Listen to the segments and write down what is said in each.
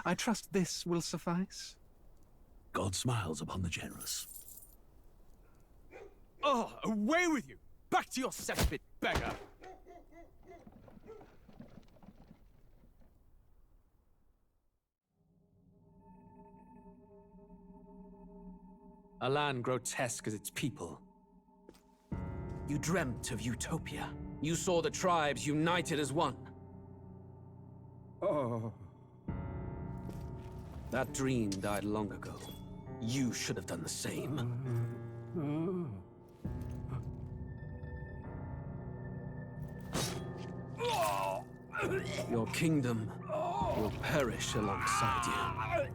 I trust this will suffice? God smiles upon the generous. Oh, away with you! Back to your cesspit, beggar! A land grotesque as its people. You dreamt of utopia. You saw the tribes united as one. Oh. That dream died long ago. You should have done the same. Your kingdom will perish alongside you.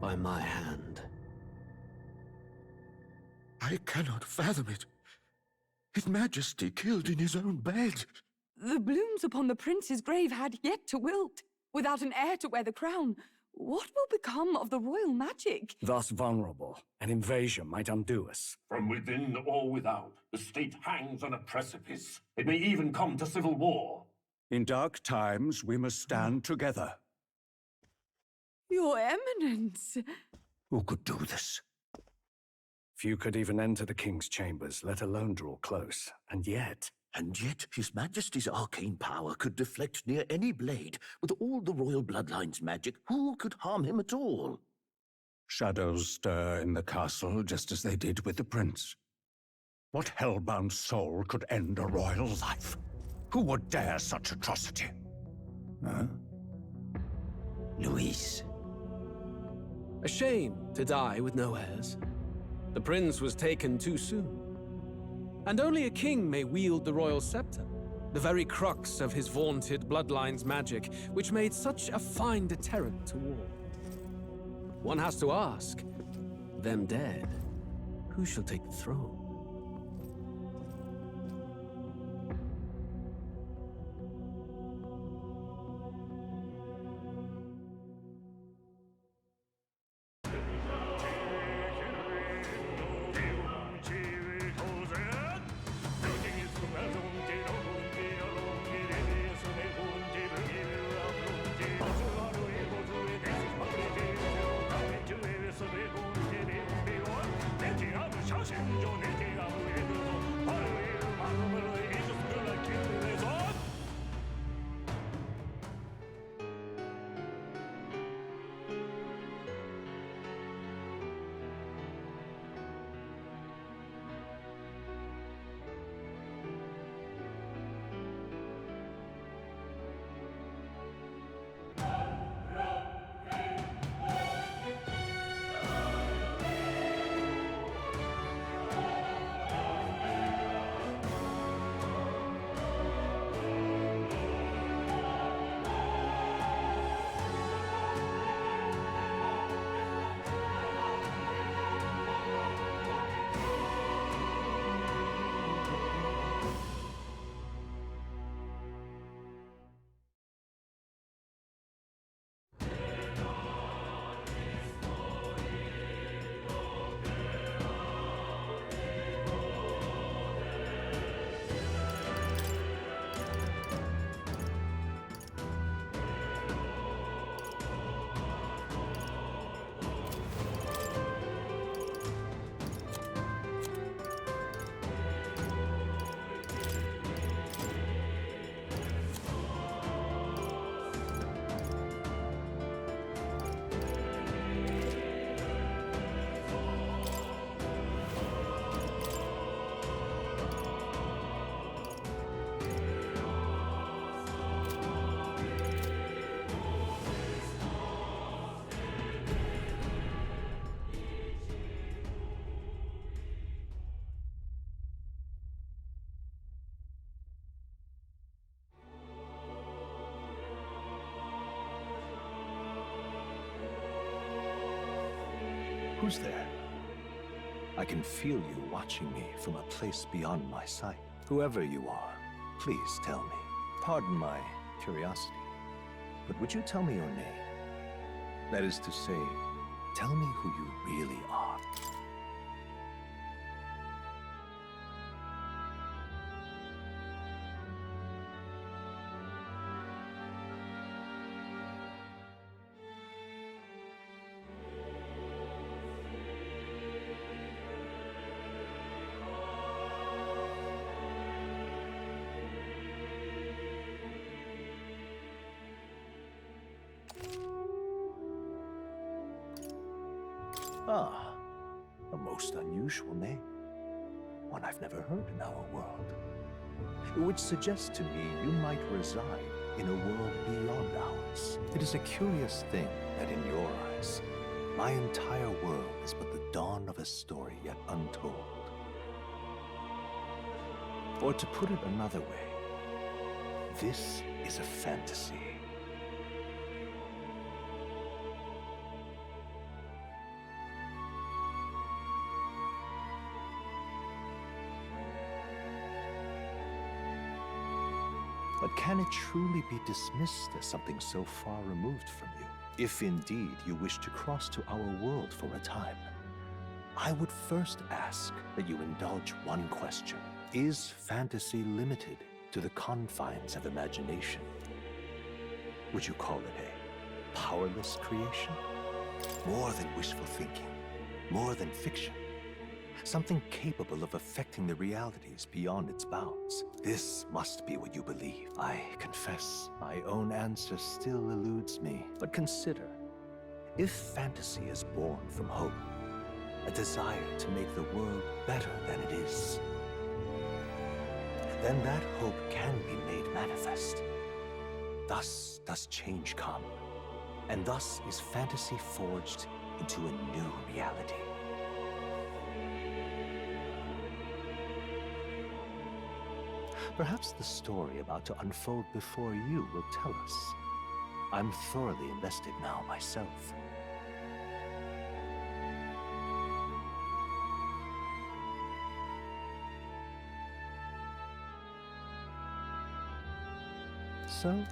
By my hand. I cannot fathom it. His Majesty killed in his own bed. The blooms upon the prince's grave had yet to wilt. Without an heir to wear the crown, what will become of the royal magic? Thus vulnerable, an invasion might undo us. From within or without, the state hangs on a precipice. It may even come to civil war. In dark times, we must stand together. Your Eminence! Who could do this? Few could even enter the king's chambers, let alone draw close. And yet His Majesty's arcane power could deflect near any blade. With all the royal bloodline's magic, who could harm him at all? shadows stir in the castle just as they did with the prince. What hellbound soul could end a royal life? Who would dare such atrocity? Huh? Luis. A shame to die with no heirs. The prince was taken too soon. And only a king may wield the royal scepter, the very crux of his vaunted bloodline's magic, which made such a fine deterrent to war. One has to ask, them dead, who shall take the throne? Who's there? I can feel you watching me from a place beyond my sight. Whoever you are, please tell me. Pardon my curiosity. But would you tell me your name? That is to say, tell me who you really are. Ah, a most unusual name. One I've never heard in our world. Which suggests to me you might reside in a world beyond ours. It is a curious thing that in your eyes, my entire world is but the dawn of a story yet untold. Or to put it another way, this is a fantasy. But can it truly be dismissed as something so far removed from you? If indeed you wish to cross to our world for a time, I would first ask that you indulge one question. Is fantasy limited to the confines of imagination? Would you call it a powerless creation? More than wishful thinking, more than fiction. Something capable of affecting the realities beyond its bounds. This must be what you believe. I confess, my own answer still eludes me. But consider, if fantasy is born from hope, a desire to make the world better than it is, then that hope can be made manifest. Thus does change come, and thus is fantasy forged into a new reality. Perhaps the story about to unfold before you will tell us. I'm thoroughly invested now myself. So,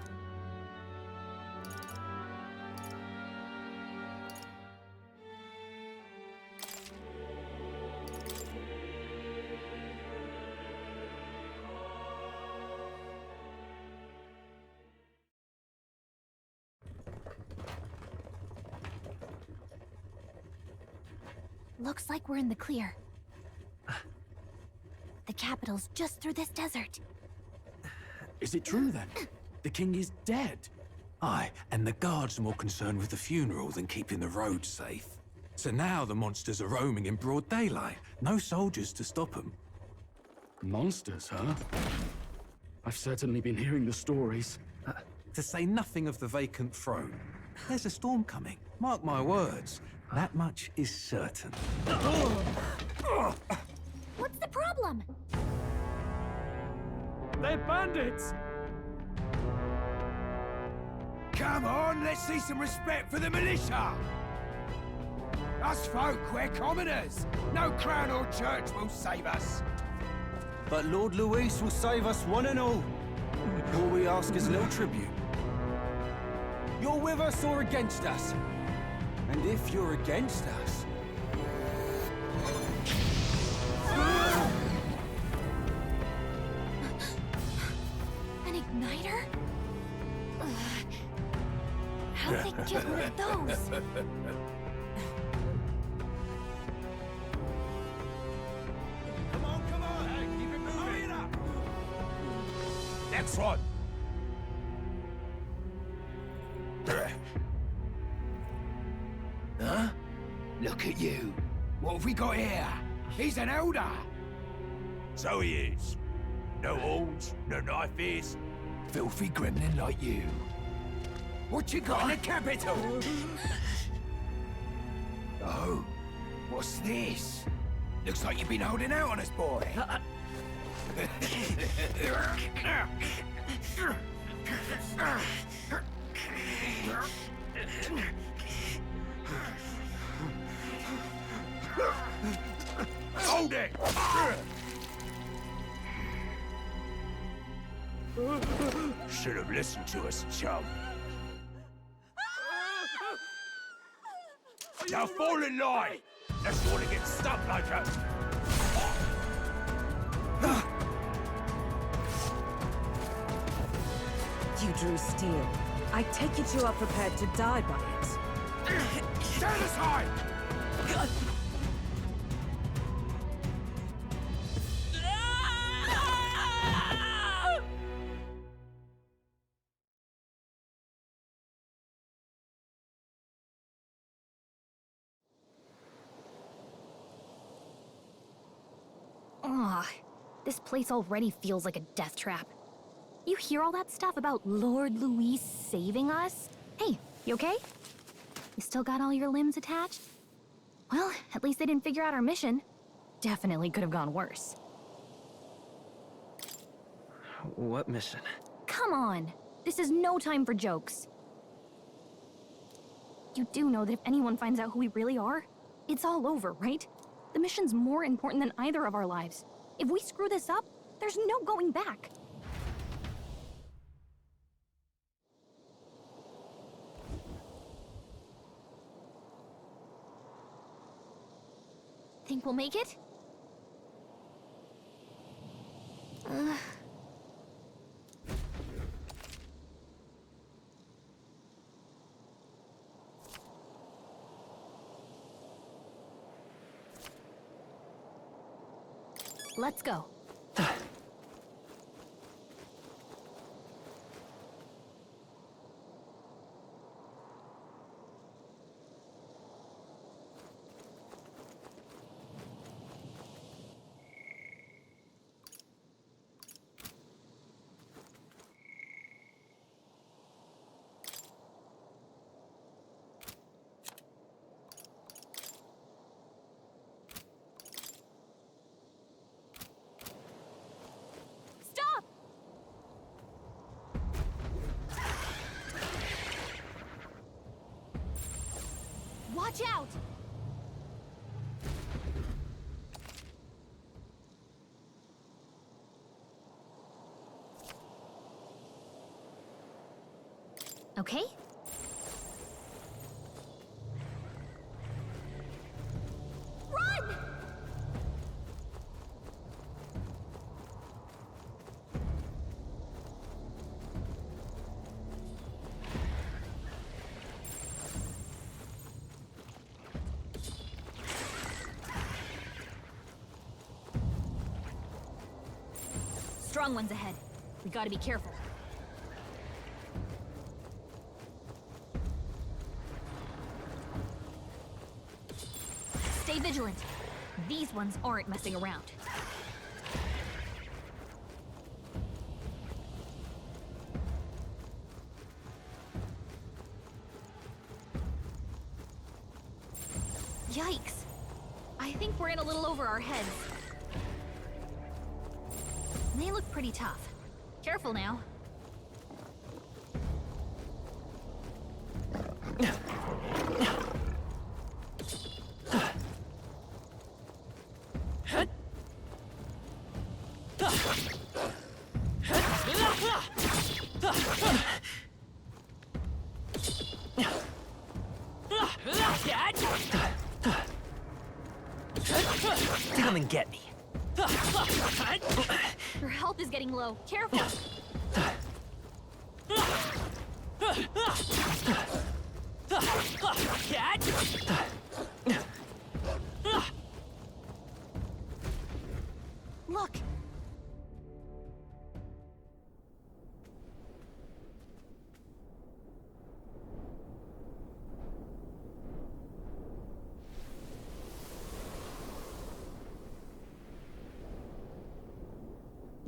looks like we're in the clear. The capital's just through this desert. Is it true then? The king is dead? Aye, and the guards are more concerned with the funeral than keeping the roads safe. So now the monsters are roaming in broad daylight. No soldiers to stop them. Monsters, huh? I've certainly been hearing the stories. To say nothing of the vacant throne. There's a storm coming. Mark my words. That much is certain. What's the problem? They're bandits! Come on, let's see some respect for the militia! Us folk, we're commoners. No crown or church will save us. But Lord Luis will save us one and all. All we ask is a little tribute. You're with us or against us? And if you're against us... An igniter? How'd they get one of those? Come on, hey, keep it moving. Hurry it up. Next one. Huh? Look at you. What have we got here? He's an elder. So he is. No horns, no knife. Filthy gremlin like you. What you got in the capital? Oh, what's this? Looks like you've been holding out on us, boy. Hold it! Should have listened to us, chum. Now fall in line! Unless you want to get stuck like a... You drew steel. I take it you are prepared to die by it. Stand aside! Ugh, this place already feels like a death trap. You hear all that stuff about Lord Louis saving us? Hey, you okay? You still got all your limbs attached? Well, at least they didn't figure out our mission. Definitely could have gone worse. What mission? Come on! This is no time for jokes. You do know that if anyone finds out who we really are, it's all over, right? The mission's more important than either of our lives. If we screw this up, there's no going back. Think we'll make it? Let's go. Watch out! Okay? Run! Strong ones ahead. We gotta be careful. Stay vigilant. These ones aren't messing around. Yikes. I think we're in a little over our heads. They look pretty tough. Careful now. Come and get me. Your health is getting low. Careful. Look.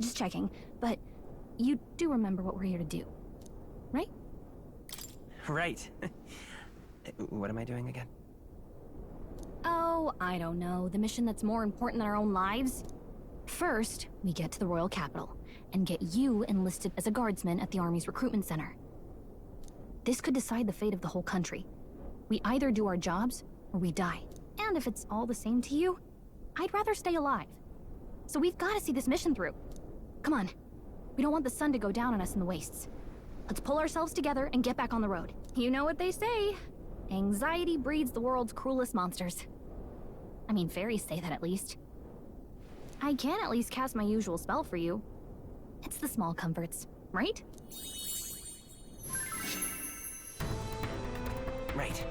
Just checking, but you do remember what we're here to do, right? Right. What am I doing again? Oh, I don't know. The mission that's more important than our own lives? First, we get to the royal capital and get you enlisted as a guardsman at the army's recruitment center. This could decide the fate of the whole country. We either do our jobs or we die. And if it's all the same to you, I'd rather stay alive. So we've got to see this mission through. Come on. We don't want the sun to go down on us in the wastes. Let's pull ourselves together and get back on the road. You know what they say. Anxiety breeds the world's cruelest monsters. I mean, fairies say that at least. I can at least cast my usual spell for you. It's the small comforts, right? Right.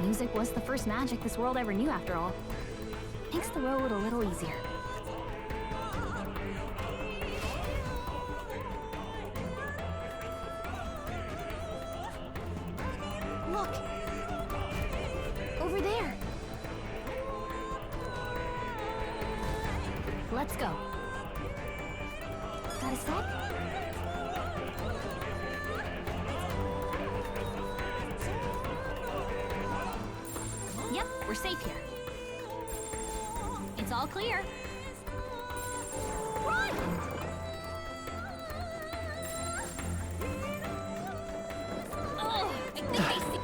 Music was the first magic this world ever knew, after all. Makes the road a little easier. Look! Over there! Let's go. Got a sec? Yep, we're safe here. It's all clear. Run! Oh, I think I see.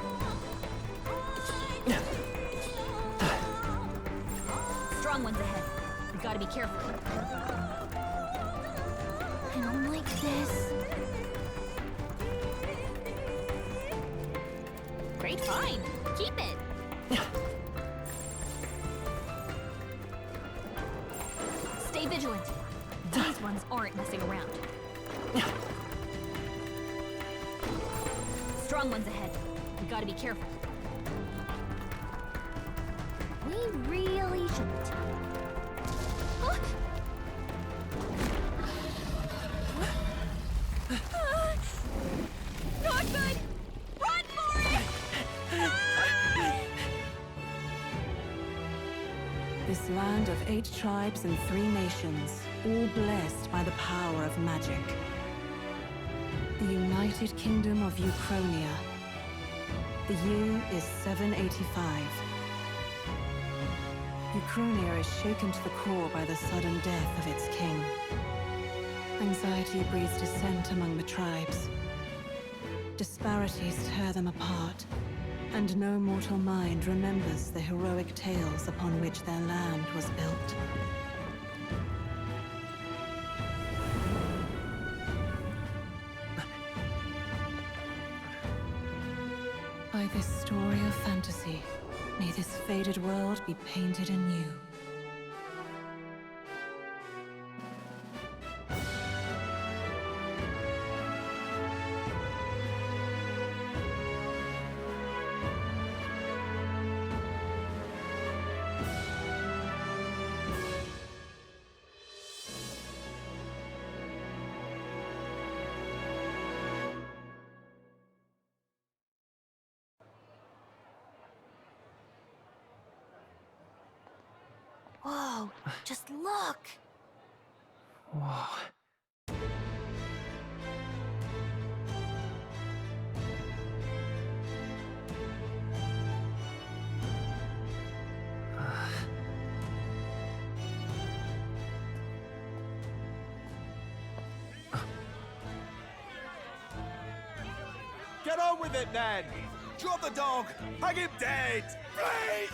Strong ones ahead. We gotta be careful. I don't like this. Great find. Keep it. Stay vigilant. These ones aren't messing around. Strong ones ahead. We gotta be careful. We really shouldn't. Not good! Run for it! This land of 8 tribes and 3 nations, all blessed by the power of magic. The United Kingdom of Uchronia. The year is 785. Uchronia is shaken to the core by the sudden death of its king. Anxiety breeds dissent among the tribes. Disparities tear them apart, and no mortal mind remembers the heroic tales upon which their land was built. By this story of fantasy, may this faded world be painted anew. Whoa, just look! Whoa. Get on with it, then! Drop the dog! Hang him dead! Please!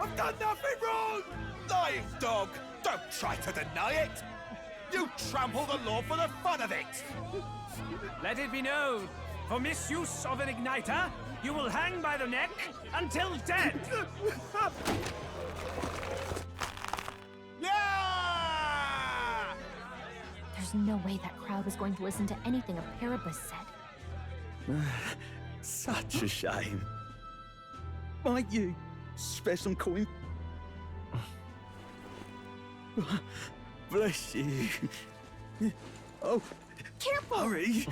I've done nothing wrong! Lying dog! Don't try to deny it! You trample the law for the fun of it! Let it be known, for misuse of an igniter, you will hang by the neck until dead! Yeah! There's no way that crowd was going to listen to anything a Paribus said. Such a shame. Might you spare some coin? Bless you. Oh, careful! Hurry!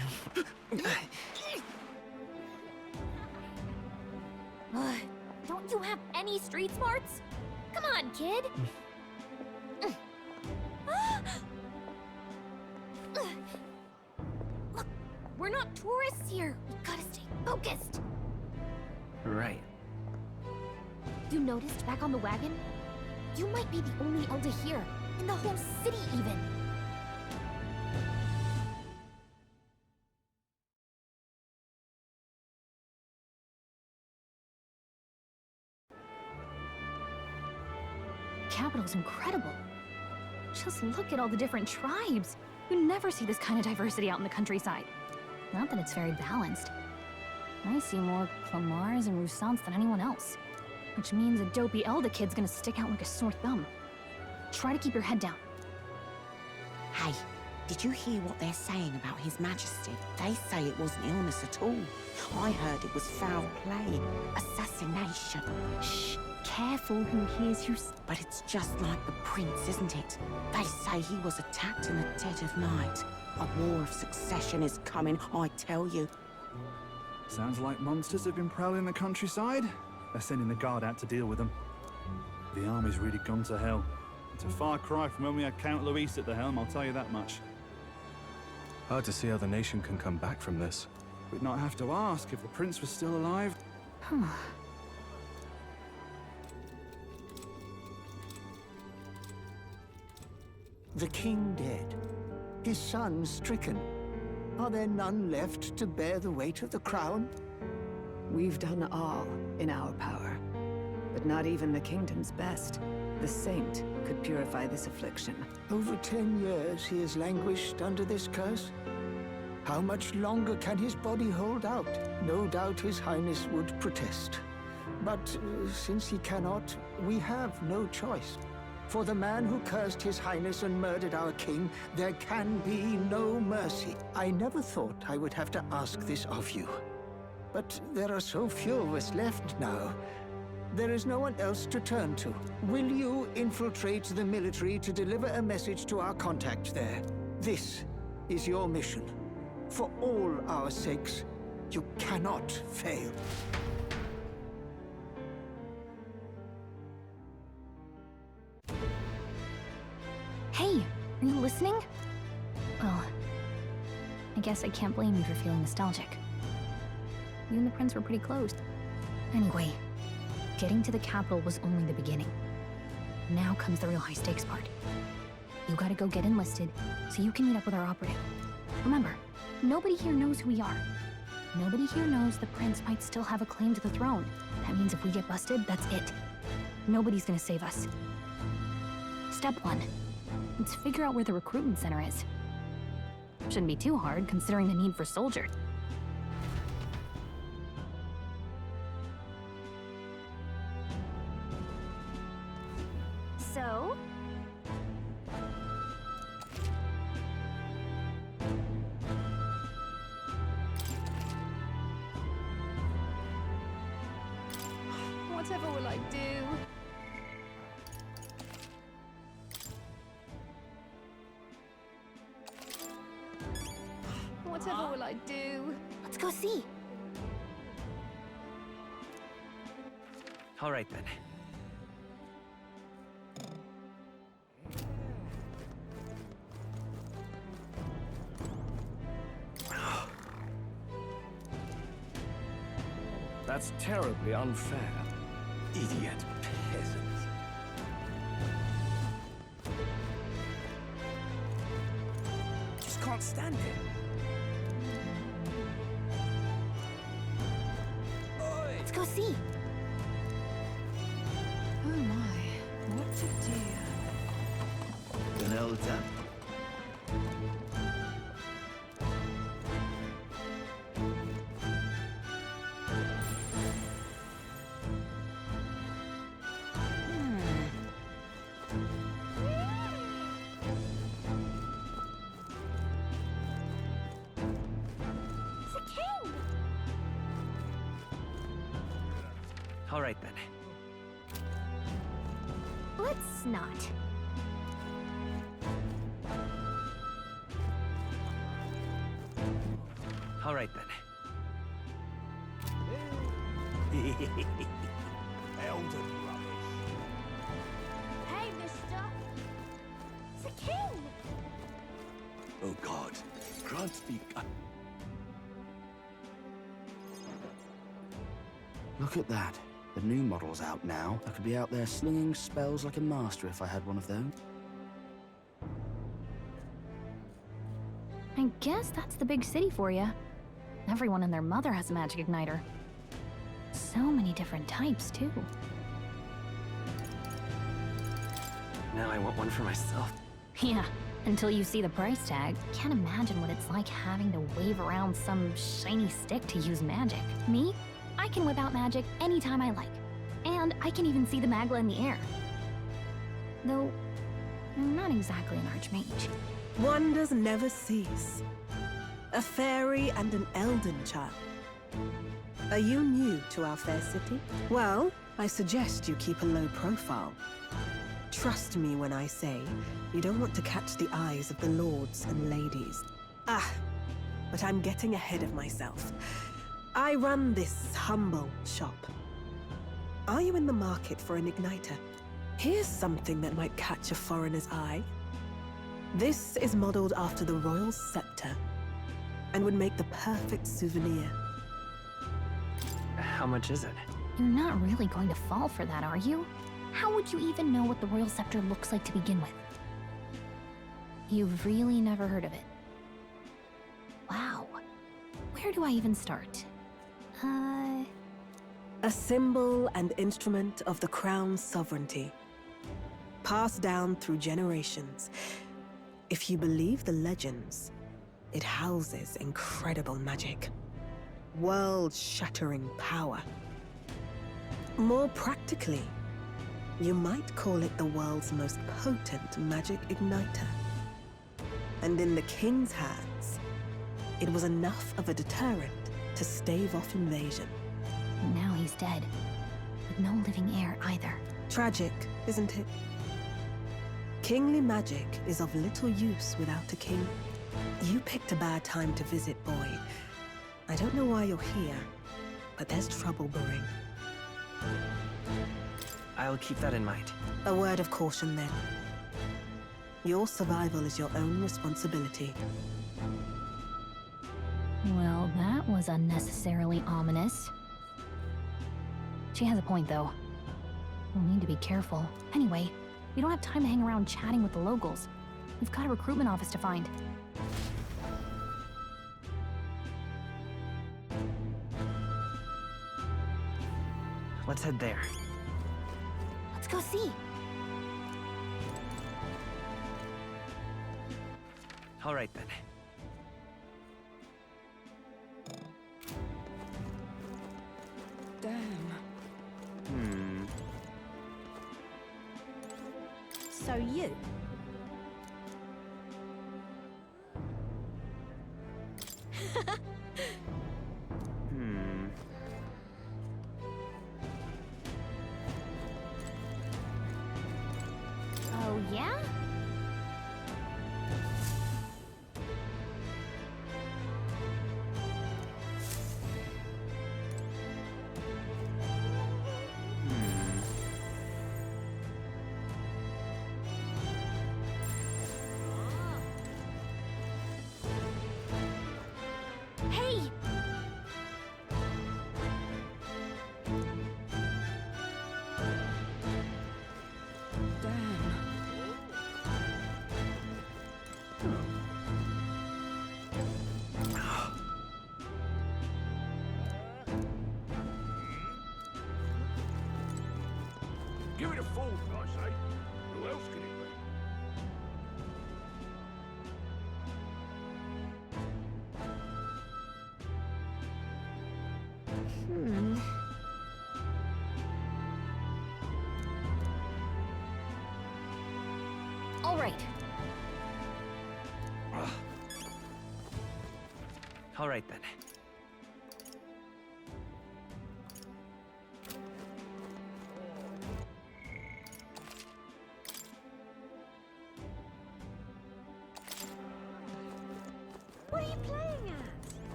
Don't you have any street smarts? Come on, kid! Look, we're not tourists here. We gotta stay focused. Right. You noticed back on the wagon? You might be the only elder here, in the whole city even. Capital's incredible. Just look at all the different tribes. You never see this kind of diversity out in the countryside. Not that it's very balanced. I see more Clamars and Roussants than anyone else. Which means a dopey Elder kid's gonna stick out like a sore thumb. Try to keep your head down. Hey, did you hear what they're saying about His Majesty? They say it wasn't illness at all. I heard it was foul play, assassination. Shh, careful who hears you. But it's just like the prince, isn't it? They say he was attacked in the dead of night. A war of succession is coming, I tell you. Sounds like monsters have been prowling the countryside. They're sending the guard out to deal with them. The army's really gone to hell. It's a far cry from when we had Count Luis at the helm, I'll tell you that much. Hard to see how the nation can come back from this. We'd not have to ask if the prince was still alive. The king dead, his son stricken. Are there none left to bear the weight of the crown? We've done all in our power, but not even the kingdom's best. The saint could purify this affliction. Over 10 years he has languished under this curse. How much longer can his body hold out? No doubt his highness would protest. But since he cannot, we have no choice. For the man who cursed his highness and murdered our king, there can be no mercy. I never thought I would have to ask this of you. But there are so few of us left now. There is no one else to turn to. Will you infiltrate the military to deliver a message to our contact there? This is your mission. For all our sakes, you cannot fail. Hey, are you listening? Well, I guess I can't blame you for feeling nostalgic. You and the prince were pretty close. Anyway, getting to the capital was only the beginning. Now comes the real high-stakes part. You gotta go get enlisted, so you can meet up with our operative. Remember, nobody here knows who we are. Nobody here knows the prince might still have a claim to the throne. That means if we get busted, that's it. Nobody's gonna save us. Step 1. Let's figure out where the recruitment center is. Shouldn't be too hard, considering the need for soldiers. So? Whatever will I do? Whatever will I do? Let's go see. All right, then. That's terribly unfair. Idiot peasants. Just can't stand it. Let's go see. Oh my, what to do? An elder. All right, then. Let's not. All right, then. Elden rubbish. Hey, mister! It's a king! Oh God, grant me. Look at that. The new model's out now. I could be out there slinging spells like a master if I had one of those. I guess that's the big city for you. Everyone and their mother has a magic igniter. So many different types, too. Now I want one for myself. Yeah, Until you see the price tag, can't imagine what it's like having to wave around some shiny stick to use magic. Me? I can whip out magic anytime I like. And I can even see the Magla in the air. Though, I'm not exactly an archmage. Wonders never cease. A fairy and an elden child. Are you new to our fair city? Well, I suggest you keep a low profile. Trust me when I say you don't want to catch the eyes of the lords and ladies. But I'm getting ahead of myself. I run this humble shop. Are you in the market for an igniter? Here's something that might catch a foreigner's eye. This is modeled after the royal scepter and would make the perfect souvenir. How much is it? You're not really going to fall for that, are you? How would you even know what the royal scepter looks like to begin with? You've really never heard of it. Wow. Where do I even start? A symbol and instrument of the crown's sovereignty. Passed down through generations. If you believe the legends, it houses incredible magic. World-shattering power. More practically, you might call it the world's most potent magic igniter. And in the king's hands, it was enough of a deterrent to stave off invasion. Now he's dead. With no living heir either. Tragic, isn't it? Kingly magic is of little use without a king. You picked a bad time to visit, boy. I don't know why you're here, but there's trouble brewing. I'll keep that in mind. A word of caution, then. Your survival is your own responsibility. Well, that was unnecessarily ominous. She has a point, though. We'll need to be careful. Anyway, we don't have time to hang around chatting with the locals. We've got a recruitment office to find. Let's head there. Let's go see. All right, then. Damn. So you? Oh, yeah? Hey! Give it a fourth, I say. Who else can it be? All right. All right, then. What are you playing at?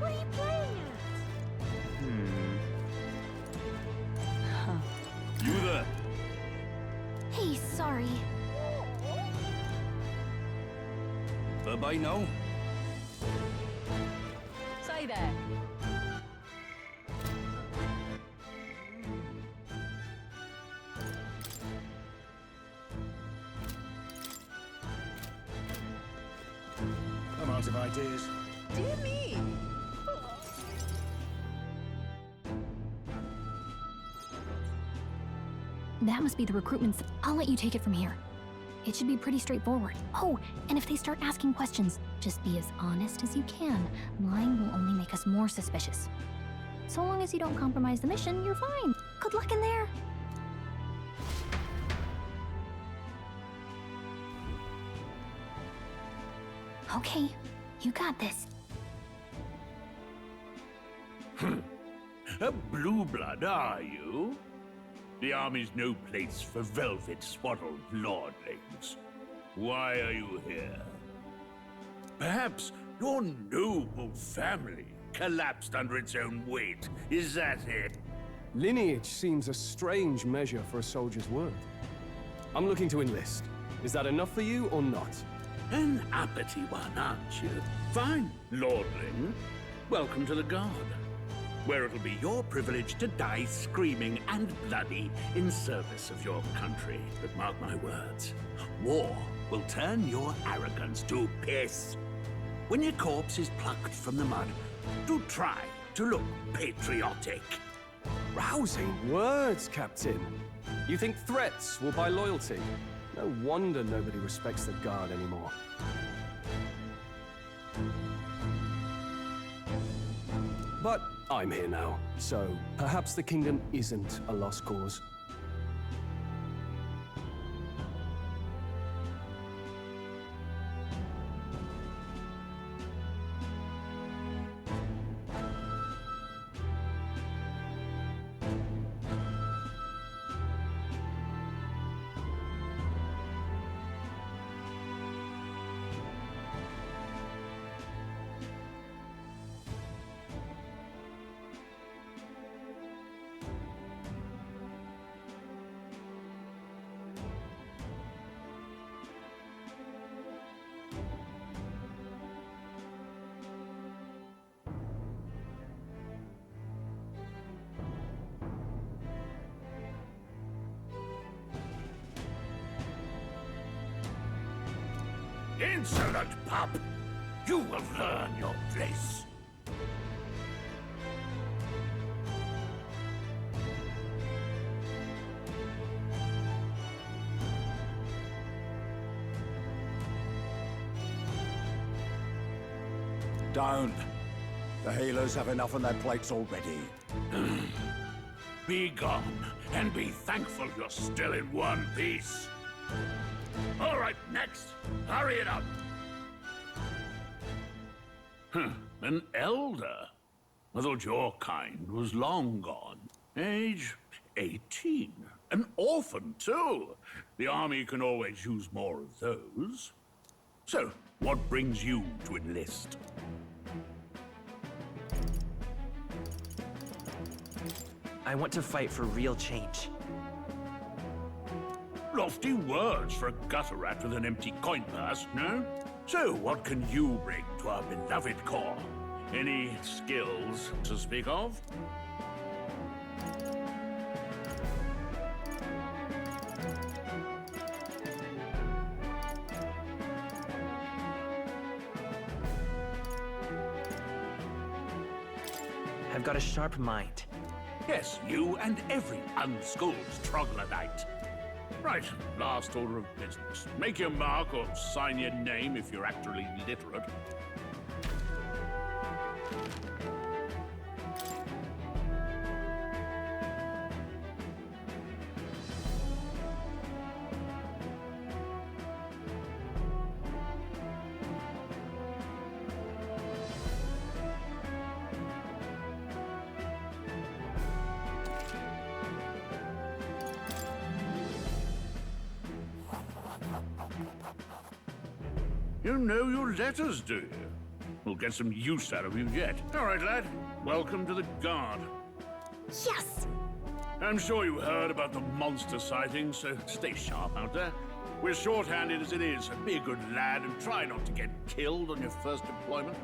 What are you playing at? You there? Hey, sorry. Bye-bye now. Say there. loads of ideas. Dear me! That must be the recruitment. I'll let you take it from here. It should be pretty straightforward. Oh, and if they start asking questions, just be as honest as you can. Lying will only make us more suspicious. So long as you don't compromise the mission, you're fine. Good luck in there. Okay, you got this. A blue blood, are you? The army's no place for velvet-swaddled lordlings. Why are you here? Perhaps your noble family collapsed under its own weight. Is that it? Lineage seems a strange measure for a soldier's word. I'm looking to enlist. Is that enough for you or not? An uppity one, aren't you? Fine, lordling. Welcome to the Guard, where it'll be your privilege to die screaming and bloody in service of your country. But mark my words, war will turn your arrogance to piss. When your corpse is plucked from the mud, do try to look patriotic. Rousing words, Captain. You think threats will buy loyalty? No wonder nobody respects the Guard anymore. But I'm here now, so perhaps the kingdom isn't a lost cause. Insolent pup! You will learn your place. Don't. The healers have enough on their plates already. Be gone, and be thankful you're still in one piece. All right, next. Hurry it up. An elder? I thought your kind was long gone. Age 18. An orphan, too. The army can always use more of those. So, what brings you to enlist? I want to fight for real change. Lofty words for a gutter rat with an empty coin purse, no? So, what can you bring to our beloved corps? Any skills to speak of? I've got a sharp mind. Yes, you and every unschooled troglodyte. Right, last order of business. Make your mark or sign your name if you're actually literate. You know your letters, do you? We'll get some use out of you yet. All right, lad. Welcome to the Guard. Yes! I'm sure you heard about the monster sightings, so stay sharp out there. We're short-handed as it is, so be a good lad and try not to get killed on your first deployment.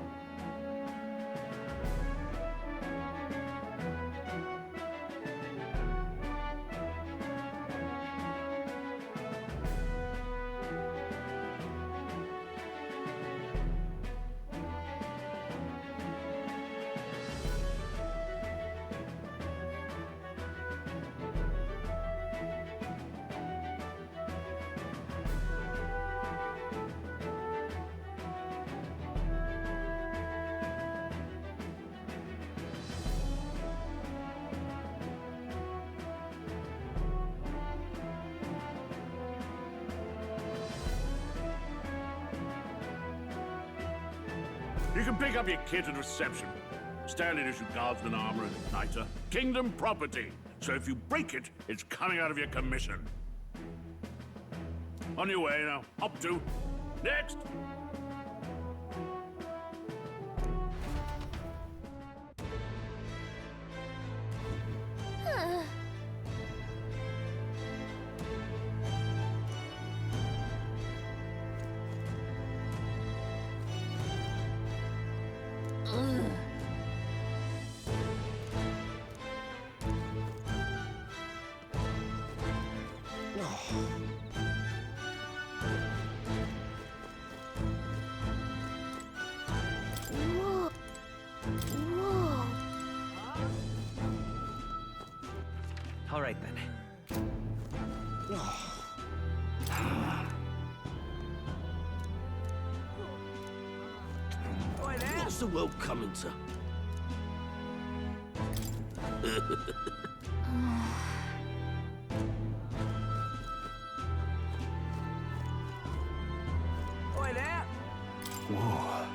You can pick up your kit at reception. Standard issue guardsman armor and igniter. Kingdom property. So if you break it, it's coming out of your commission. On your way now. Up to. Next! All right, then. What's the world coming to? Oi there! Whoa.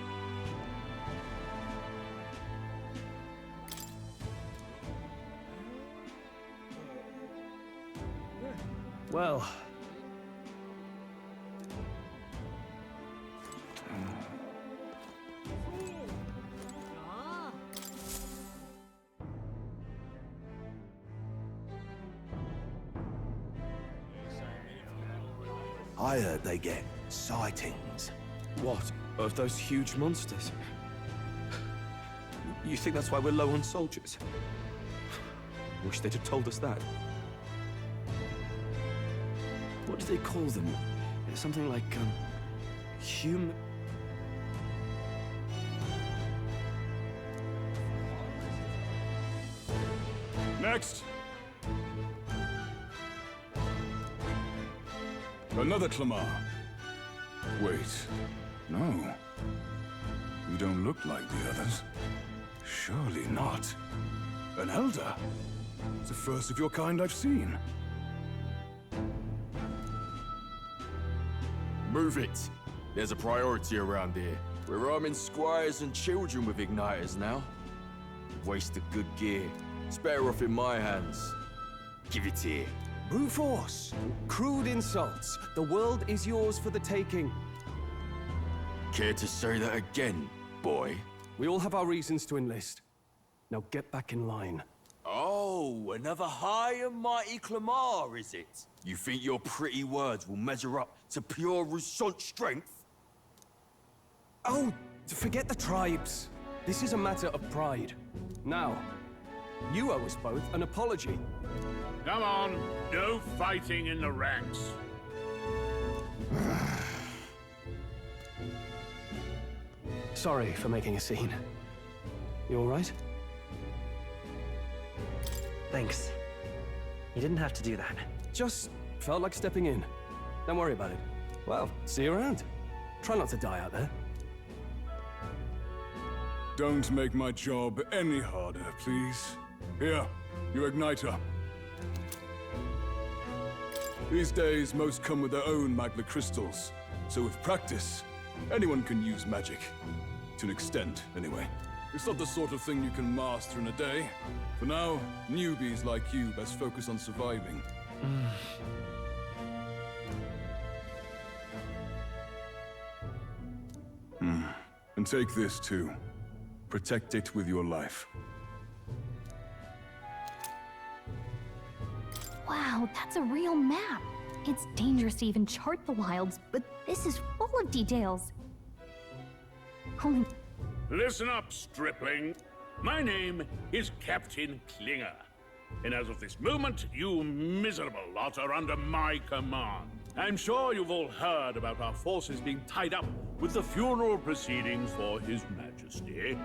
Well. I heard they get sightings. What? Of those huge monsters? You think that's why we're low on soldiers? Wish they'd have told us that. What do they call them? Something like, human... Next! Another Clamar. Wait, no. You don't look like the others. Surely not. An elder? It's the first of your kind I've seen. Move it. There's a priority around here. We're arming squires and children with igniters now. Waste of good gear. It's better off in my hands. Give it here. Brute force! Crude insults! The world is yours for the taking. Care to say that again, boy? We all have our reasons to enlist. Now get back in line. Oh, another high and mighty Clamar, is it? You think your pretty words will measure up to pure Rousseau strength? Oh, forget the tribes. This is a matter of pride. Now, you owe us both an apology. Come on, no fighting in the ranks. Sorry for making a scene. You all right? Thanks. You didn't have to do that. Just felt like stepping in. Don't worry about it. Well, see you around. Try not to die out there. Don't make my job any harder, please. Here, your igniter. These days, most come with their own magna crystals. So with practice, anyone can use magic. To an extent, anyway. It's not the sort of thing you can master in a day. For now, newbies like you best focus on surviving. And take this too. Protect it with your life. Wow, that's a real map. It's dangerous to even chart the wilds, but this is full of details. Holy... Listen up, stripling. My name is Captain Klinger. And as of this moment, you miserable lot are under my command. I'm sure you've all heard about our forces being tied up with the funeral proceedings for His Majesty.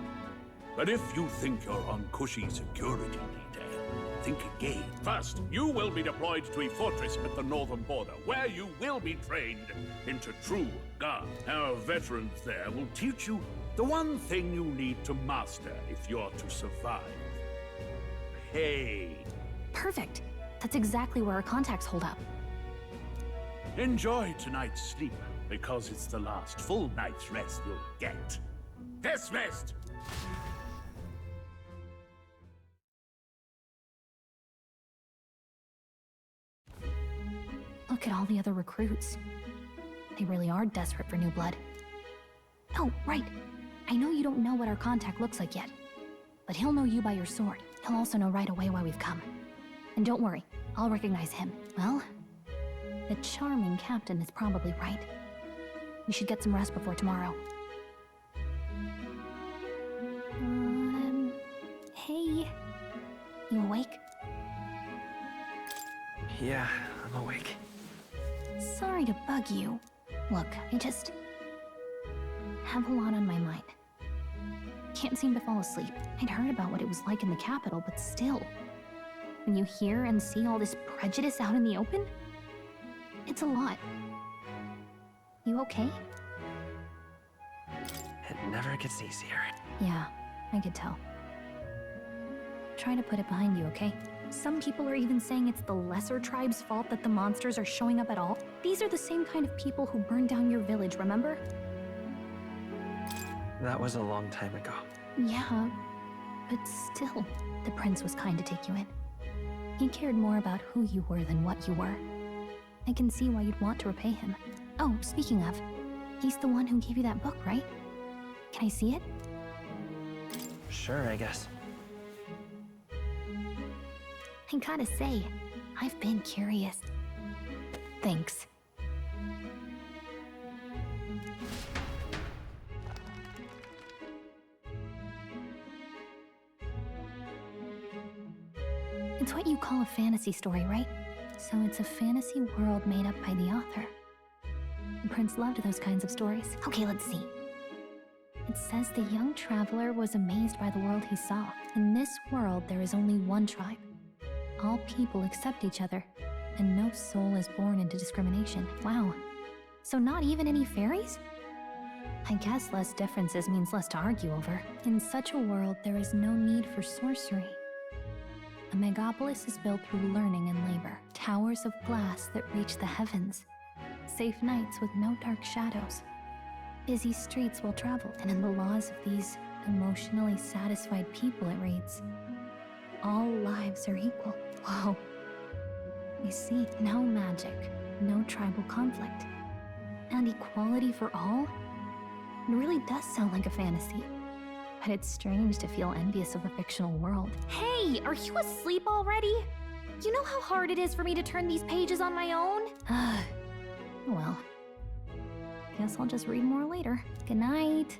But if you think you're on cushy security detail, think again. First, you will be deployed to a fortress at the northern border, where you will be trained into true guard. Our veterans there will teach you the one thing you need to master if you're to survive. Hey. Perfect. That's exactly where our contacts hold up. Enjoy tonight's sleep, because it's the last full night's rest you'll get. Dismissed! Look at all the other recruits. They really are desperate for new blood. Oh, right. I know you don't know what our contact looks like yet, but he'll know you by your sword. He'll also know right away why we've come. And don't worry, I'll recognize him. Well, the charming captain is probably right. We should get some rest before tomorrow. Hey. You awake? Yeah, I'm awake. Sorry to bug you. Look, I just have a lot on my mind. Can't seem to fall asleep. I'd heard about what it was like in the capital, but still. When you hear and see all this prejudice out in the open, it's a lot. You okay? It never gets easier. Yeah, I could tell. Try to put it behind you, okay? Some people are even saying it's the lesser tribe's fault that the monsters are showing up at all. These are the same kind of people who burned down your village, remember? That was a long time ago. Yeah, but still, the prince was kind to take you in. He cared more about who you were than what you were. I can see why you'd want to repay him. Oh, speaking of, he's the one who gave you that book, right? Can I see it? Sure, I guess. I gotta say, I've been curious. Thanks. It's what you call a fantasy story, right? So it's a fantasy world made up by the author. The prince loved those kinds of stories. Okay, let's see. It says the young traveler was amazed by the world he saw. In this world, there is only one tribe. All people accept each other, and no soul is born into discrimination. Wow. So not even any fairies? I guess less differences means less to argue over. In such a world, there is no need for sorcery. A megapolis is built through learning and labor. Towers of glass that reach the heavens. Safe nights with no dark shadows. Busy streets well traveled. And in the laws of these emotionally satisfied people, it reads, all lives are equal. Whoa. You see, no magic, no tribal conflict, and equality for all? It really does sound like a fantasy. But it's strange to feel envious of a fictional world. Hey, are you asleep already? You know how hard it is for me to turn these pages on my own? Well, guess I'll just read more later. Good night.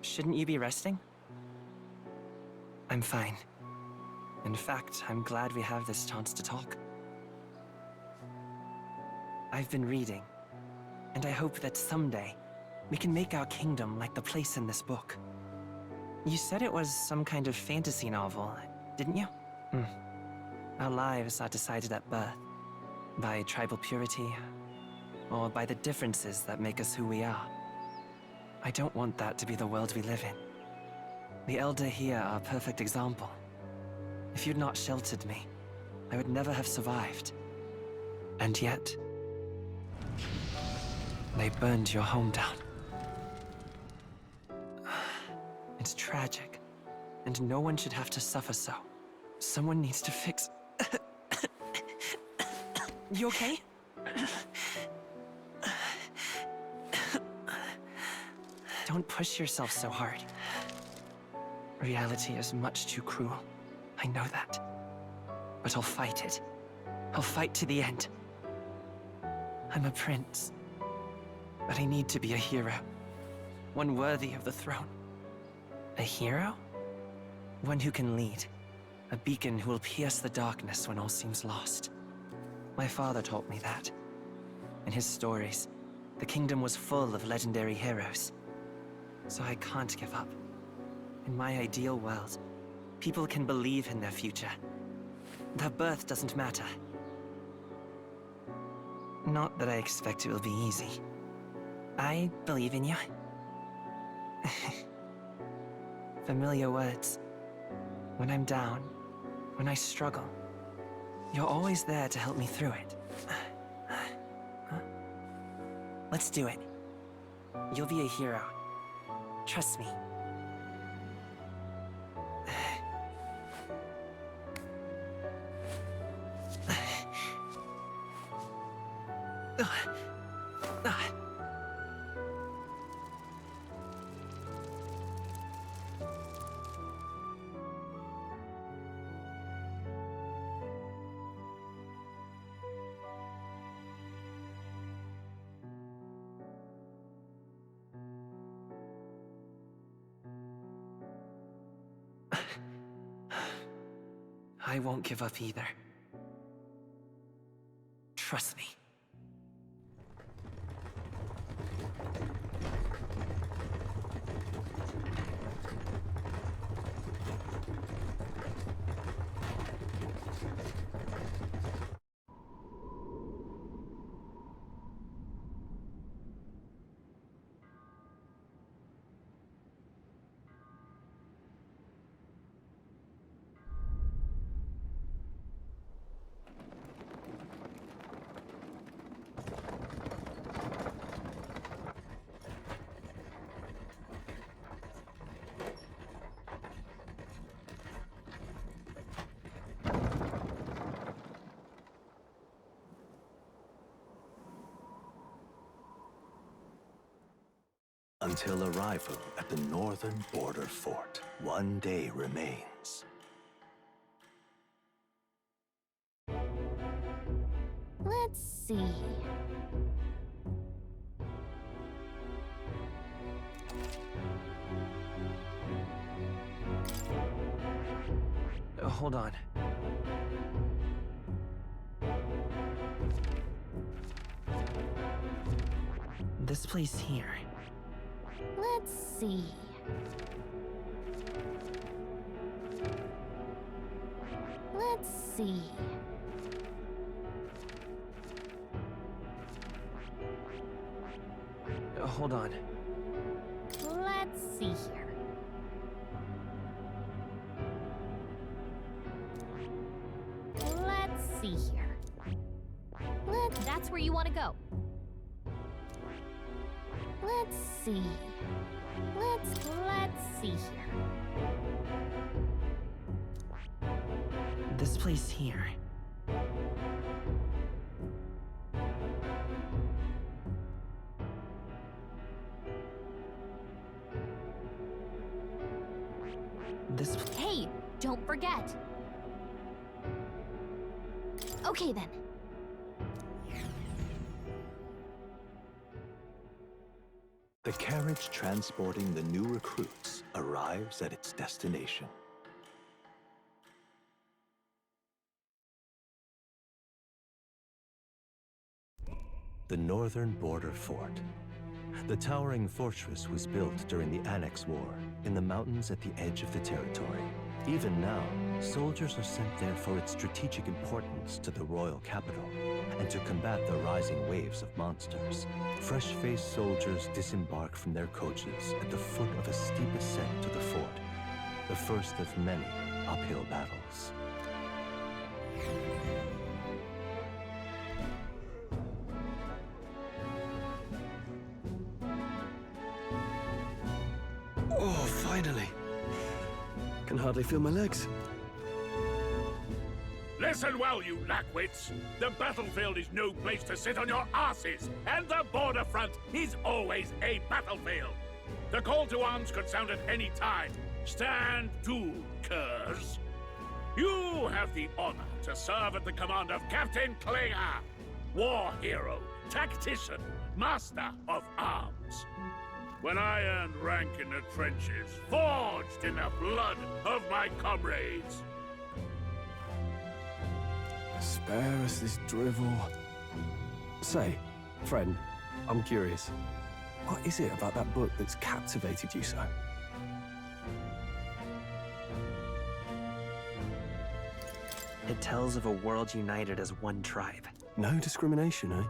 Shouldn't you be resting? I'm fine. In fact, I'm glad we have this chance to talk. I've been reading, and I hope that someday we can make our kingdom like the place in this book. You said it was some kind of fantasy novel, didn't you? Our lives are decided at birth, by tribal purity, or by the differences that make us who we are. I don't want that to be the world we live in. The Elder here are a perfect example. If you'd not sheltered me, I would never have survived. And yet, they burned your home down. It's tragic, and no one should have to suffer so. Someone needs to fix... You okay? Don't push yourself so hard. Reality is much too cruel. I know that. But I'll fight it. I'll fight to the end. I'm a prince. But I need to be a hero. One worthy of the throne. A hero? One who can lead. A beacon who will pierce the darkness when all seems lost. My father taught me that. In his stories, the kingdom was full of legendary heroes. so I can't give up. In my ideal world, people can believe in their future. Their birth doesn't matter. Not that I expect it will be easy. I believe in you. Familiar words. When I'm down, when I struggle, you're always there to help me through it. Let's do it. You'll be a hero. Trust me. I won't give up either. Trust me. Until arrival at the northern border fort, one day remains. Let's see. Hold on. This place here. Let's see. Let's see. Hold on. Let's see here. Let's see here. That's where you want to go. Let's see. Let's see here. This place here. This. Hey, don't forget. Okay then. The carriage transporting the new recruits arrives at its destination. The northern border fort. The towering fortress was built during the Annex War in the mountains at the edge of the territory. Even now, soldiers are sent there for its strategic importance to the royal capital and to combat the rising waves of monsters. Fresh-faced soldiers disembark from their coaches at the foot of a steep ascent to the fort, the first of many uphill battles. Oh, finally. Can hardly feel my legs. Listen well, you lackwits. The battlefield is no place to sit on your asses, and the border front is always a battlefield. The call to arms could sound at any time. Stand to, curs. You have the honor to serve at the command of Captain Klinger, war hero, tactician, master of arms. When I earned rank in the trenches, forged in the blood of my comrades. Spare us this drivel. Say, friend, I'm curious. What is it about that book that's captivated you so? It tells of a world united as one tribe. No discrimination, eh?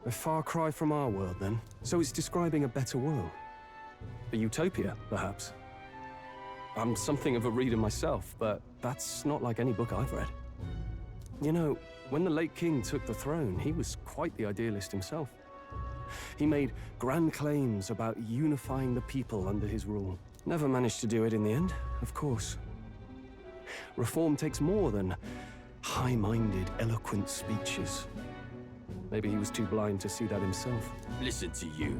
A far cry from our world, then. So it's describing a better world. A utopia, perhaps. I'm something of a reader myself, but that's not like any book I've read. You know, when the late king took the throne, he was quite the idealist himself. He made grand claims about unifying the people under his rule. Never managed to do it in the end, of course. Reform takes more than high-minded, eloquent speeches. Maybe he was too blind to see that himself. Listen to you.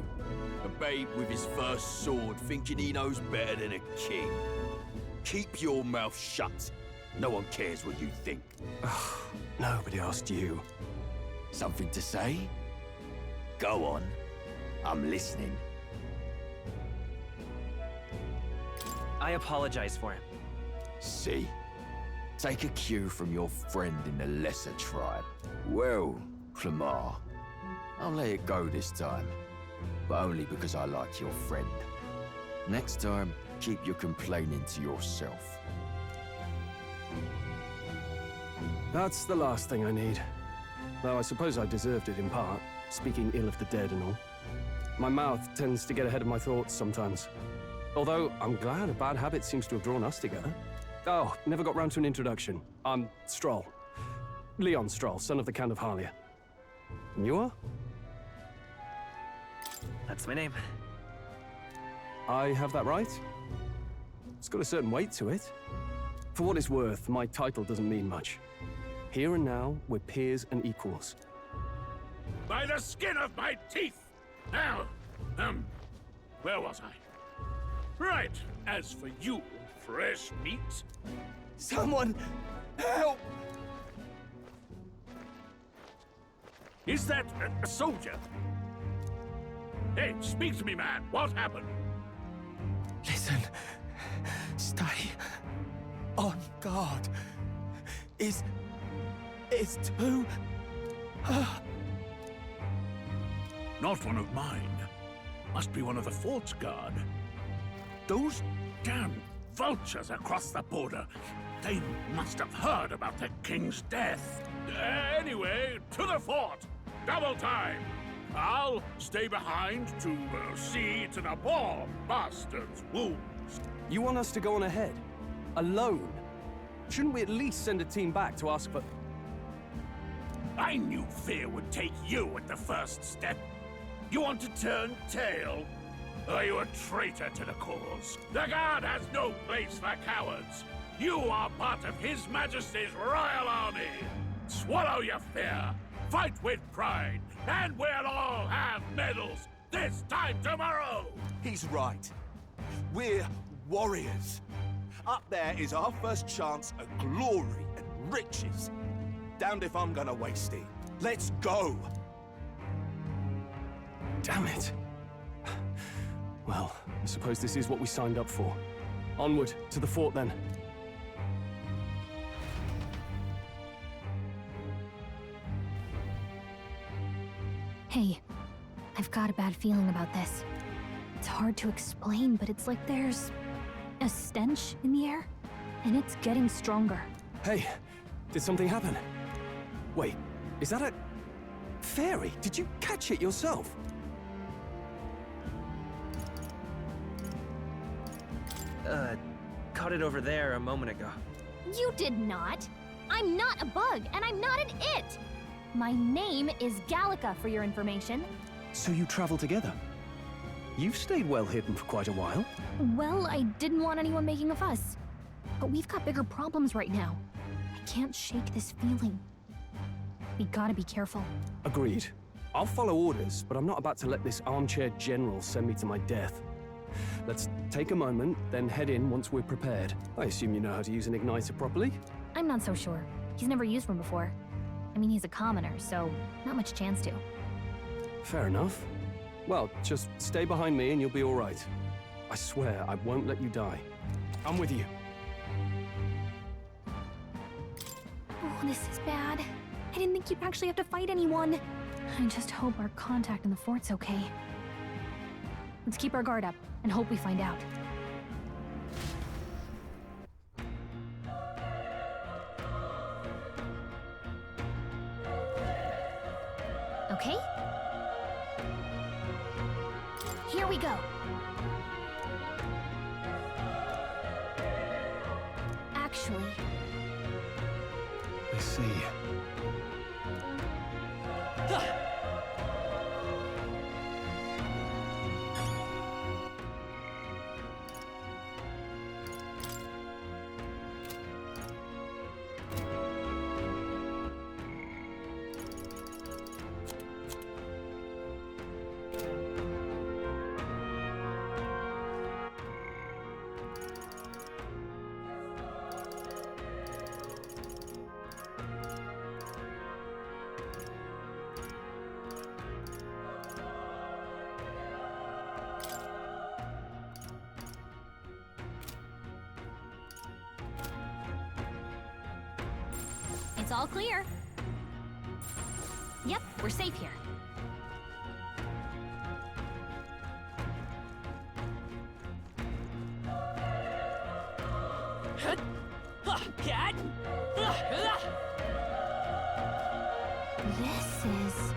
A babe with his first sword thinking he knows better than a king. Keep your mouth shut. No one cares what you think. Nobody asked you. Something to say? Go on. I'm listening. I apologize for him. See? Take a cue from your friend in the lesser tribe. Well, Clamar, I'll let it go this time. But only because I like your friend. Next time, keep your complaining to yourself. That's the last thing I need. Though I suppose I deserved it in part, speaking ill of the dead and all. My mouth tends to get ahead of my thoughts sometimes. Although, I'm glad a bad habit seems to have drawn us together. Oh, never got round to an introduction. I'm Stroll. Leon Stroll, son of the Count of Harlia. And you are? That's my name. I have that right? It's got a certain weight to it. For what it's worth, my title doesn't mean much. Here and now, we're peers and equals. By the skin of my teeth! Now, where was I? Right, as for you, fresh meat. Someone help! Is that a soldier? Hey, speak to me, man. What happened? Listen. Stay on guard. It's too... Not one of mine. Must be one of the fort's guard. Those damn vultures across the border. They must have heard about the king's death. Anyway, to the fort. Double time. I'll stay behind to see to the poor bastard's wounds. You want us to go on ahead? Alone? Shouldn't we at least send a team back to ask for... I knew fear would take you at the first step. You want to turn tail? Are you a traitor to the cause? The Guard has no place for cowards. You are part of His Majesty's Royal Army. Swallow your fear. Fight with pride. And we'll all have medals this time tomorrow. He's right. We're warriors. Up there is our first chance at glory and riches. Damned if I'm gonna waste it. Let's go! Damn it. Well, I suppose this is what we signed up for. Onward, to the fort then. Hey, I've got a bad feeling about this. It's hard to explain, but it's like there's a stench in the air, and it's getting stronger. Hey, did something happen? Wait, is that a... fairy? Did you catch it yourself? Caught it over there a moment ago. You did not. I'm not a bug, and I'm not an it. My name is Gallica, for your information. So you travel together? You've stayed well hidden for quite a while. Well, I didn't want anyone making a fuss. But we've got bigger problems right now. I can't shake this feeling. We gotta be careful. Agreed. I'll follow orders, but I'm not about to let this armchair general send me to my death. Let's take a moment, then head in once we're prepared. I assume you know how to use an igniter properly? I'm not so sure. He's never used one before. I mean, he's a commoner, so not much chance to. Fair enough. Well, just stay behind me and you'll be all right. I swear I won't let you die. I'm with you. Oh, this is bad. I didn't think you'd actually have to fight anyone. I just hope our contact in the fort's okay. Let's keep our guard up and hope we find out. Okay? Here we go. Actually... I see. It's all clear. Yep, we're safe here. This is...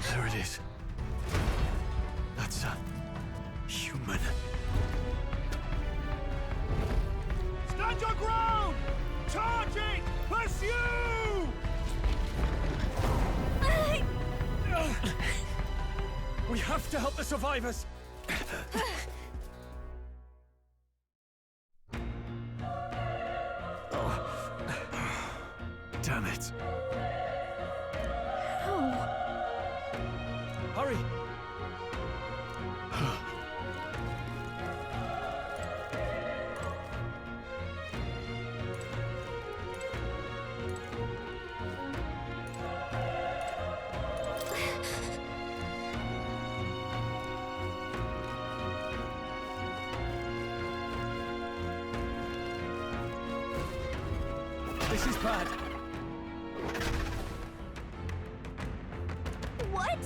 There it is. That's a human. Stand your ground! Charging! Pursue! We have to help the survivors! Damn it. How? Hurry! This is bad. What?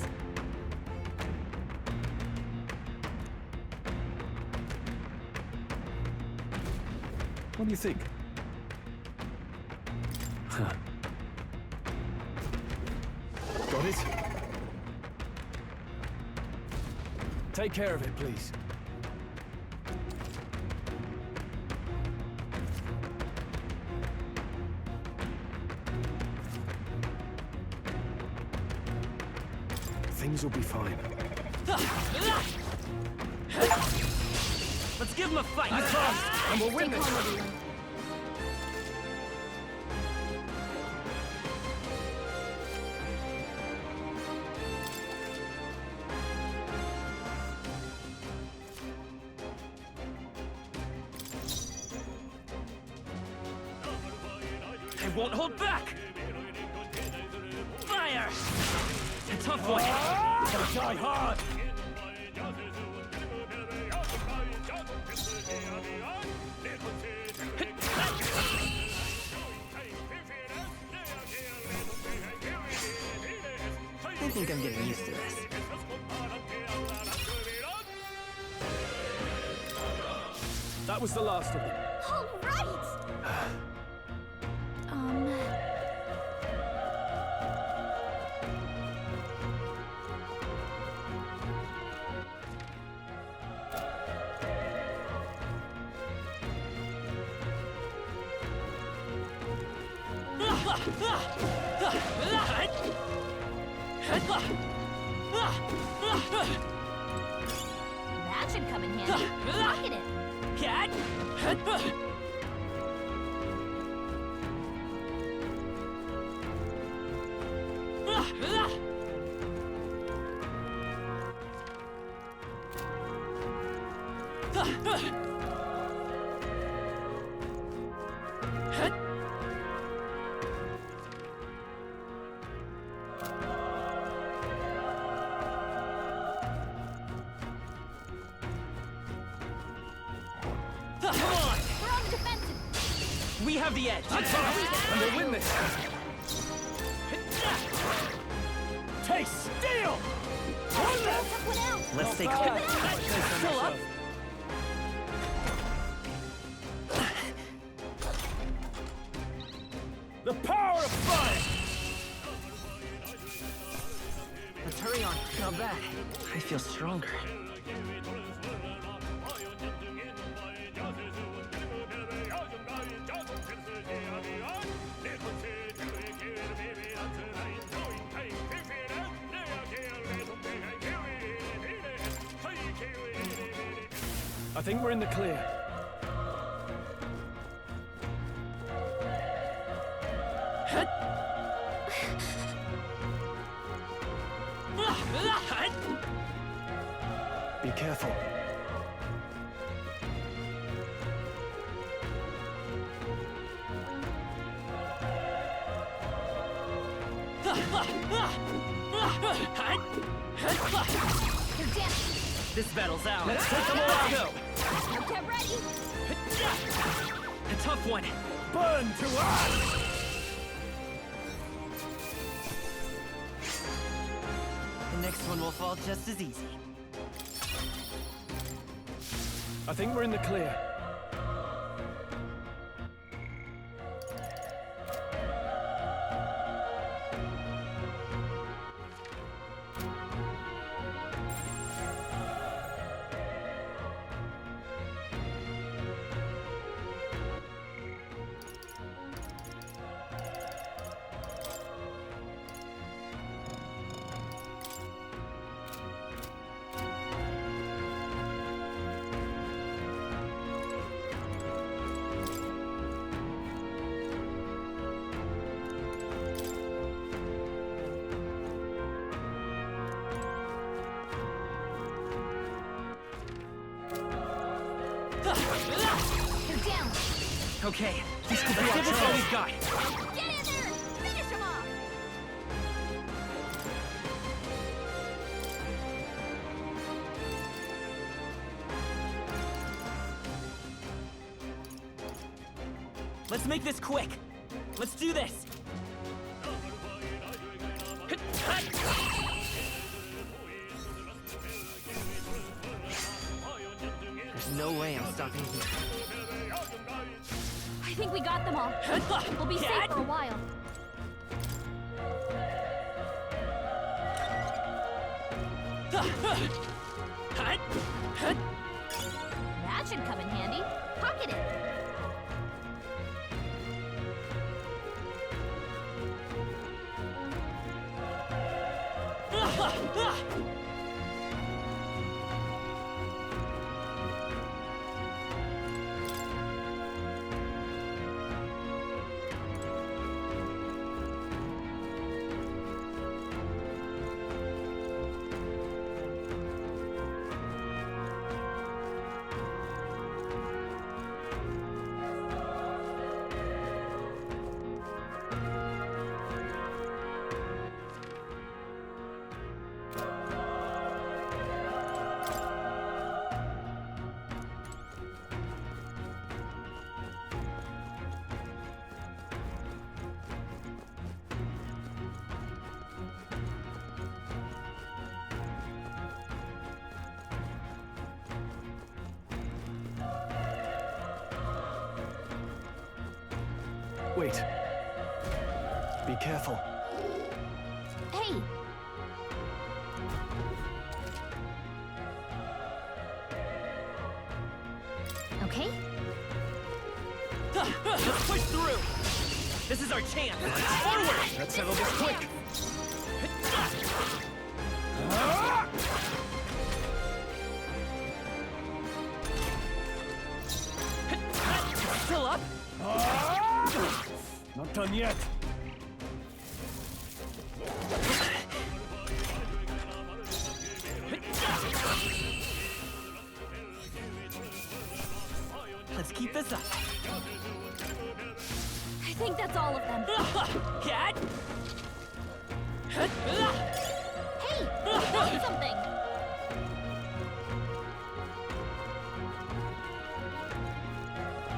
What do you think? Got it? Take care of it, please. Things will be fine. Let's give him a fight! That's fast, and we'll win Stay this! calm, everyone. They won't hold back! Fire! A tough one! They'll die hard! I think I'm getting used to this. That was the last of them. All right! That should come in handy. Look at it. We have the edge. That's all right. And we'll win this. Taste steel! Let's stay clear. Still up? The power of fire! Let's hurry on. Not bad. I feel stronger. I think we're in the clear. Be careful. This battle's out. Let's take them all out. Let's go. Get ready! A tough one. Burn to us! The next one will fall just as easy. I think we're in the clear. You're down! Okay, this could be all we've got. Get in there! Finish him off! Let's make this quick. Let's do this. There's no way I'm stopping here. I think we got them all. We'll be safe for a while. That should come in handy. Pocket it. Wait. Be careful. Hey! Okay? Let's push through. This is our chance. Forward! Let's settle this quick. Not done yet. Let's keep this up. I think that's all of them. Cat! Hey! Say something!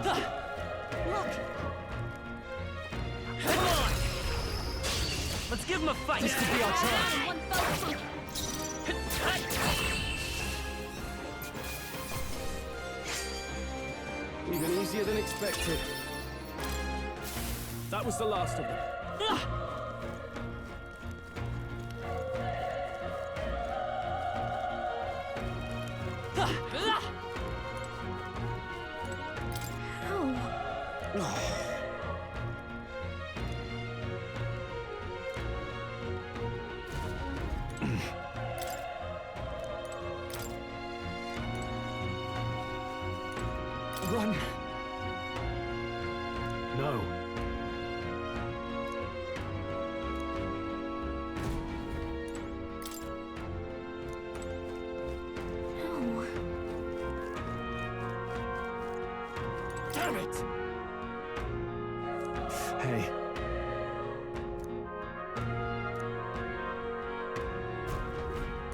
Look! Come on! Let's give him a fight! This could be our chance. One focus. Even easier than expected. That was the last of them. Run! No. No. Damn it! Hey.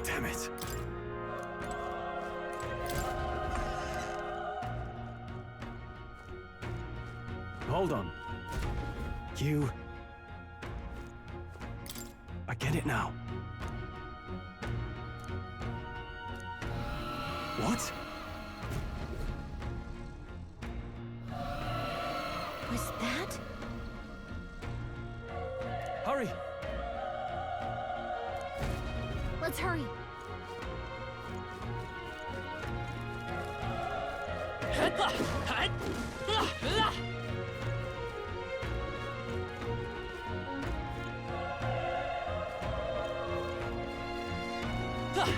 Damn it. Hold on. You... I get it now. What? Was that? Hurry! Let's hurry.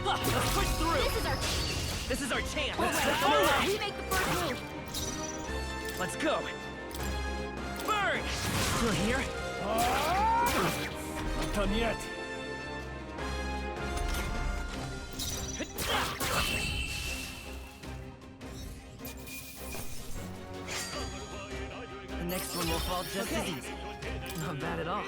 Let's push through! This is our chance! All right. We make the first move. Let's go! Burn! Still here? Not done yet. The next one will fall just as easy. Not bad at all.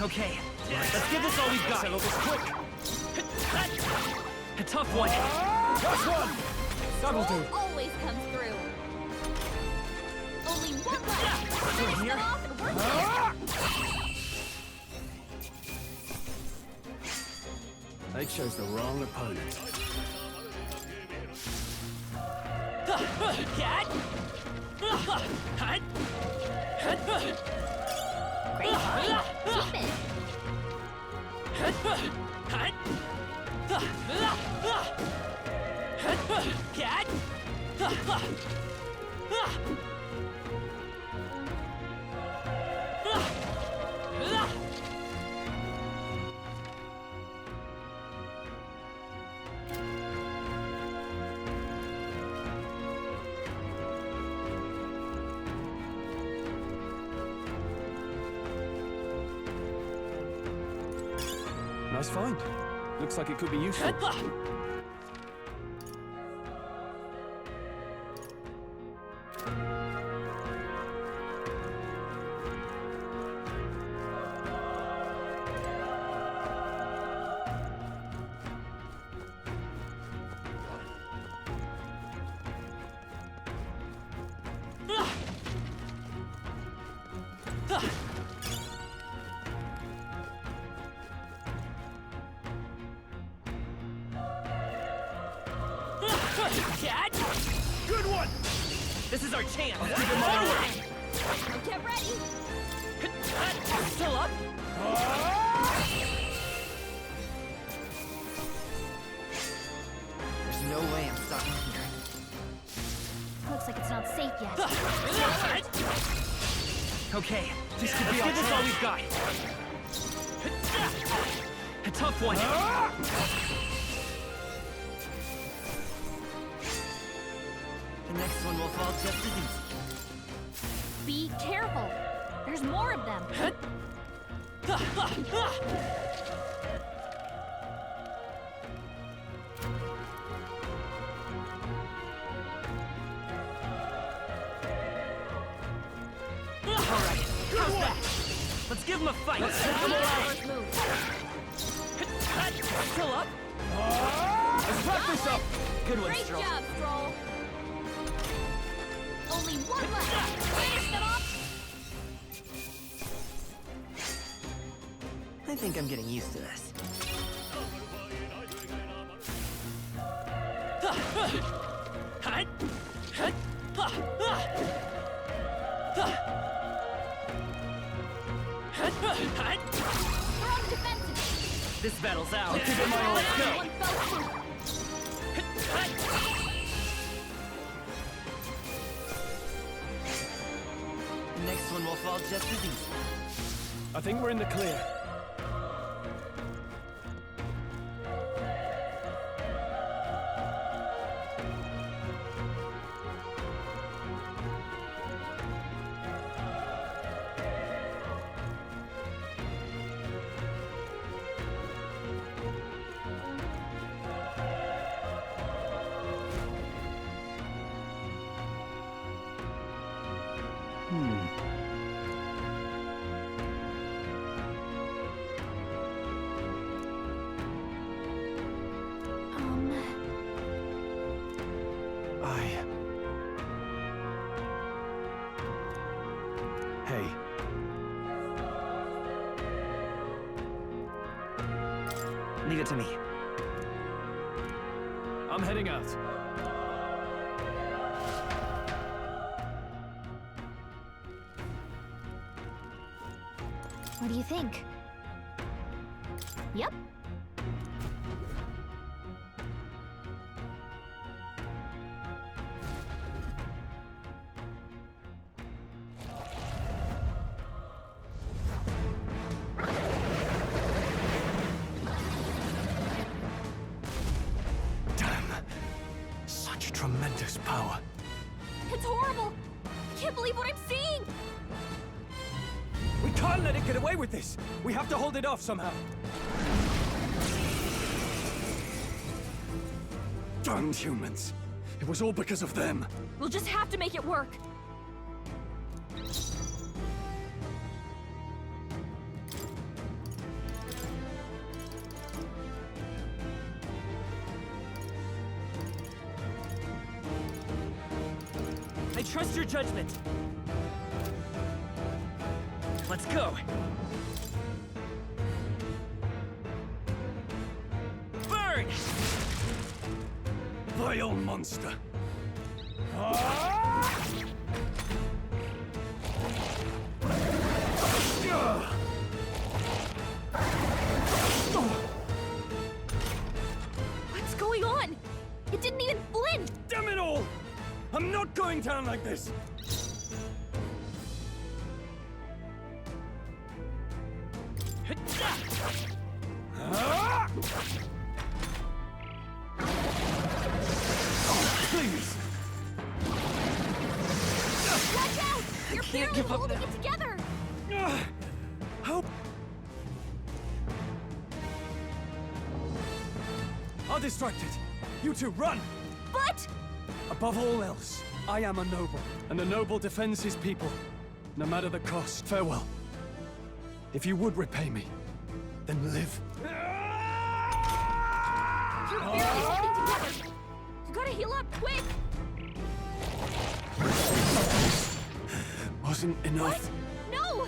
Okay, let's give this all we've got. Settle this quick. A tough one. Last one! That'll do. Always comes through. Only one left. Finish here? them off and we're done. They chose the wrong opponent. Cat! Great. Keep it. Cat! Nice find. Looks like it could be useful. Cat! Good one! This is our chance! Get ready. Still up? There's no way I'm stopping here. Looks like it's not safe yet. Okay, this could be all we've got. A tough one. The next one will fall just as easy. Be careful. There's more of them. Alright, how's that? Let's give him a fight. Let's Still up? Let's wrap this up! Good one, Great Stroll. job, Stroll. Only one left. Finish them off. I think I'm getting used to this. Strong defensive. This battle's out. I'll give it my all. Let's go. One fell swoop. The next one will fall just as easy. I think we're in the clear. Hey. Leave it to me. I'm heading out. What do you think? Yep. Such tremendous power. It's horrible. I can't believe what I'm seeing. We can't let it get away with this. We have to hold it off somehow. Damned humans. It was all because of them. We'll just have to make it work. I trust your judgment. Let's go. Burn! Vile monster. What's going on? It didn't even flinch. Damn it all! I'm not going down like this! Please! Watch out! You're barely give up holding now. it together. Help! I'll distract it. You two, run! But... Above all else, I am a noble, and a noble defends his people, no matter the cost. Farewell. If you would repay me, then live. You're barely holding together. You gotta heal up, quick! Wasn't enough. What? No!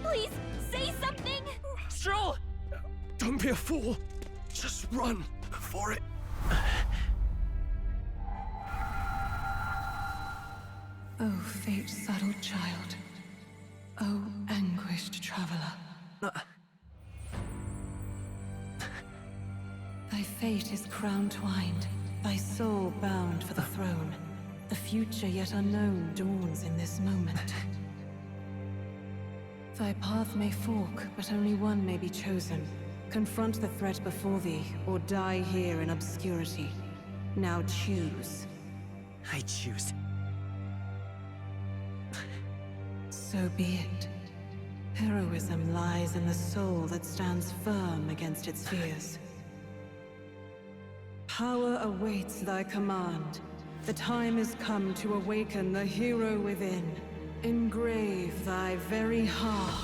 Please, say something! Stroll! Don't be a fool. Just run before it... Oh, fate-saddled child. O anguished traveler. Thy fate is crown-twined, thy soul bound for the throne. The future yet unknown dawns in this moment. Thy path may fork, but only one may be chosen. Confront the threat before thee, or die here in obscurity. Now choose. I choose. So be it. Heroism lies in the soul that stands firm against its fears. Power awaits thy command. The time is come to awaken the hero within. Engrave thy very heart.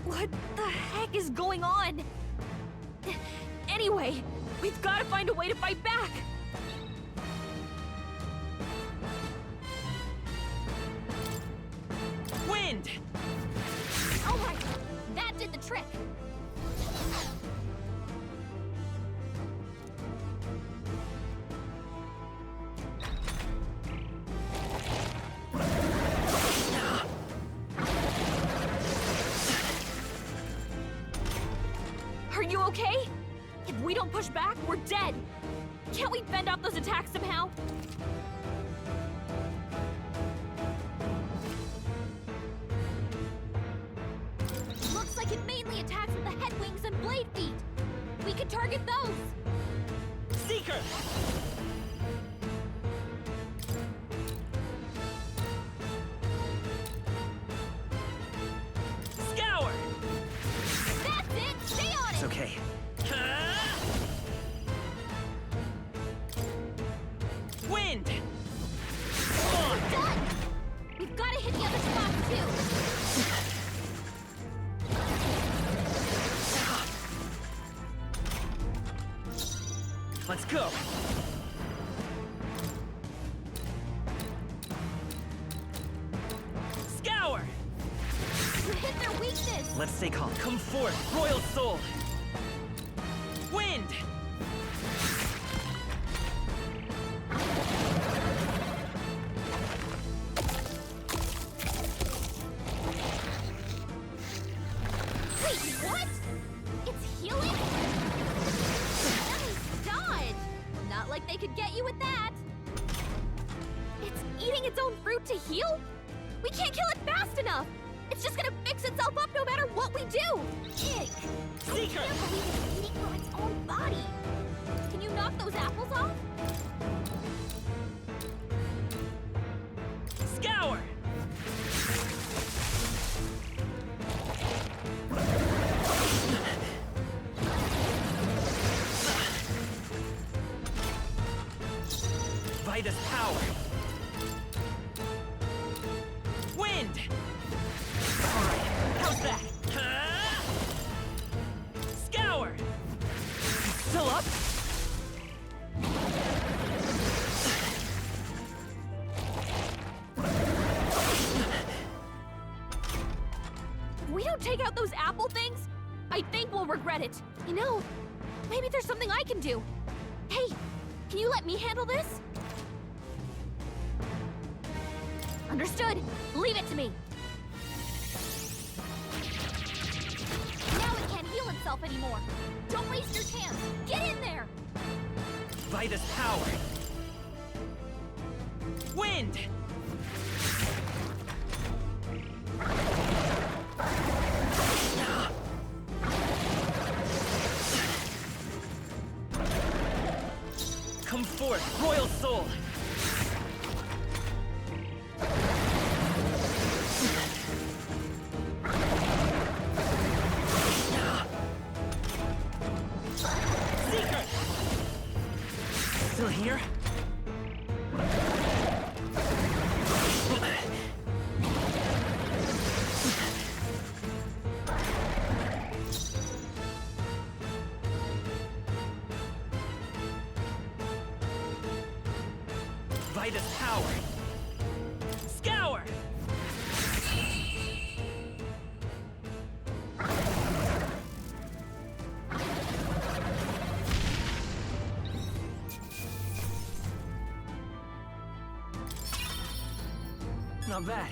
What the heck is going on? Anyway, we've got to find a way to fight back! Wind! Alright, that did the trick! Are you okay? If we don't push back, we're dead! Can't we fend off those attacks somehow? Looks like it mainly attacks with the head wings and blade feet! We could target those! Seeker! Scour! That's it! Stay on it! It's okay. Wind! Done! We've got to hit the other spots too! Let's go! Scour! You hit their weakness! Let's stay calm. Come forth, Royal Soul! Wind! Wait, what? It's healing? Nice dodge! Not like they could get you with that! It's eating its own fruit to heal? We can't kill it fast enough! It's just gonna fix itself up no matter what we do! Ick! I can't believe it's eating from its own body! Can you knock those apples off? Scour! Vitus power! Wind! Alright, how's that? Scour! Still up? If we don't take out those apple things, I think we'll regret it. You know, maybe there's something I can do. Hey, can you let me handle this? Understood. Leave it to me. Now it can't heal itself anymore. Don't waste your chance. Get in there. Vitus power! Wind! forth, royal soul! Seeker! Still here? Vitus power! Scour! Not bad.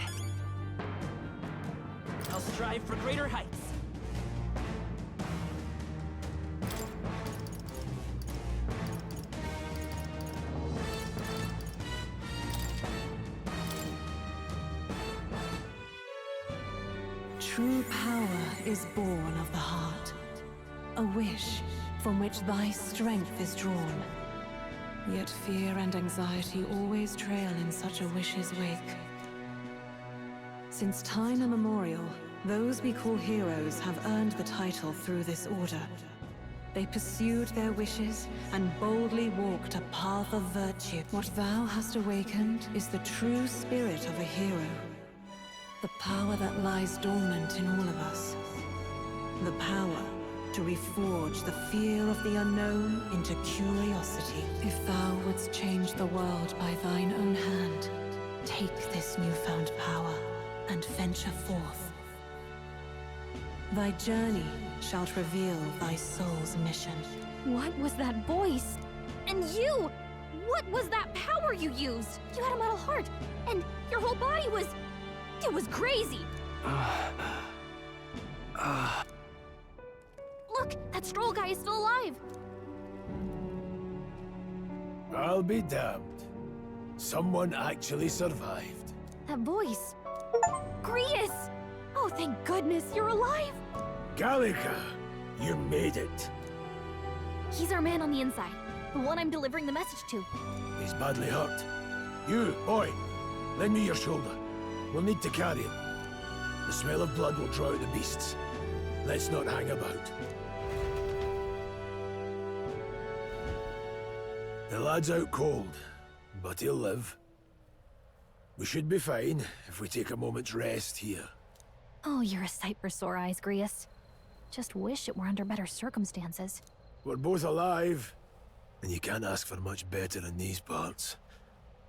I'll strive for greater heights. True power is born of the heart. A wish from which thy strength is drawn. Yet fear and anxiety always trail in such a wish's wake. Since time immemorial, those we call heroes have earned the title through this order. They pursued their wishes and boldly walked a path of virtue. What thou hast awakened is the true spirit of a hero. The power that lies dormant in all of us. The power to reforge the fear of the unknown into curiosity. If thou wouldst change the world by thine own hand, take this newfound power and venture forth. Thy journey shalt reveal thy soul's mission. What was that voice? And you! What was that power you used? You had a metal heart, and your whole body was... It was crazy! Look, that Stroll guy is still alive! I'll be damned. Someone actually survived. That voice... Grius! Oh, thank goodness, you're alive! Gallica, you made it. He's our man on the inside, the one I'm delivering the message to. He's badly hurt. You, boy, lend me your shoulder. We'll need to carry him. The smell of blood will draw out the beasts. Let's not hang about. The lad's out cold, but he'll live. We should be fine if we take a moment's rest here. Oh, you're a sight for sore eyes, Grius. Just wish it were under better circumstances. We're both alive, and you can't ask for much better in these parts.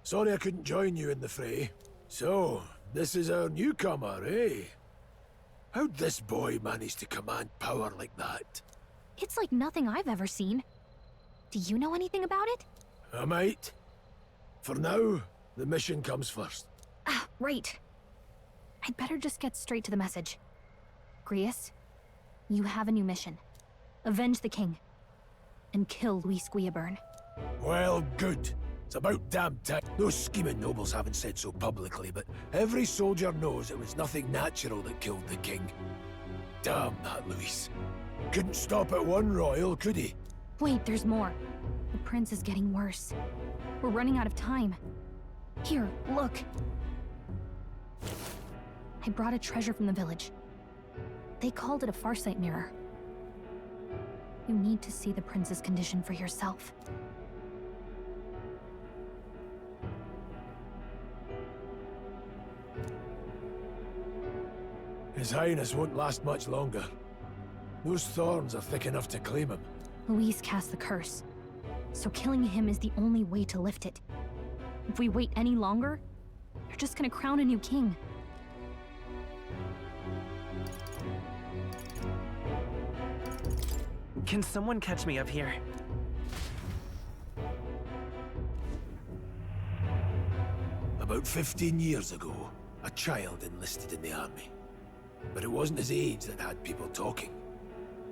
Sorry I couldn't join you in the fray. So, this is our newcomer, eh? How'd this boy manage to command power like that? It's like nothing I've ever seen. Do you know anything about it? I might. For now, the mission comes first. Ah, right. I'd better just get straight to the message. Grius, you have a new mission. Avenge the king. And kill Luis Guillaburn. Well, good. It's about damn time. Those scheming nobles haven't said so publicly, but every soldier knows it was nothing natural that killed the king. Damn that Luis. Couldn't stop at one royal, could he? Wait, there's more. The prince is getting worse. We're running out of time. Here, look. I brought a treasure from the village. They called it a farsight mirror. You need to see the prince's condition for yourself. His Highness won't last much longer. Those thorns are thick enough to claim him. Luis cast the curse, so killing him is the only way to lift it. If we wait any longer, you're just gonna crown a new king. Can someone catch me up here? About 15 years ago, a child enlisted in the army. But it wasn't his age that had people talking.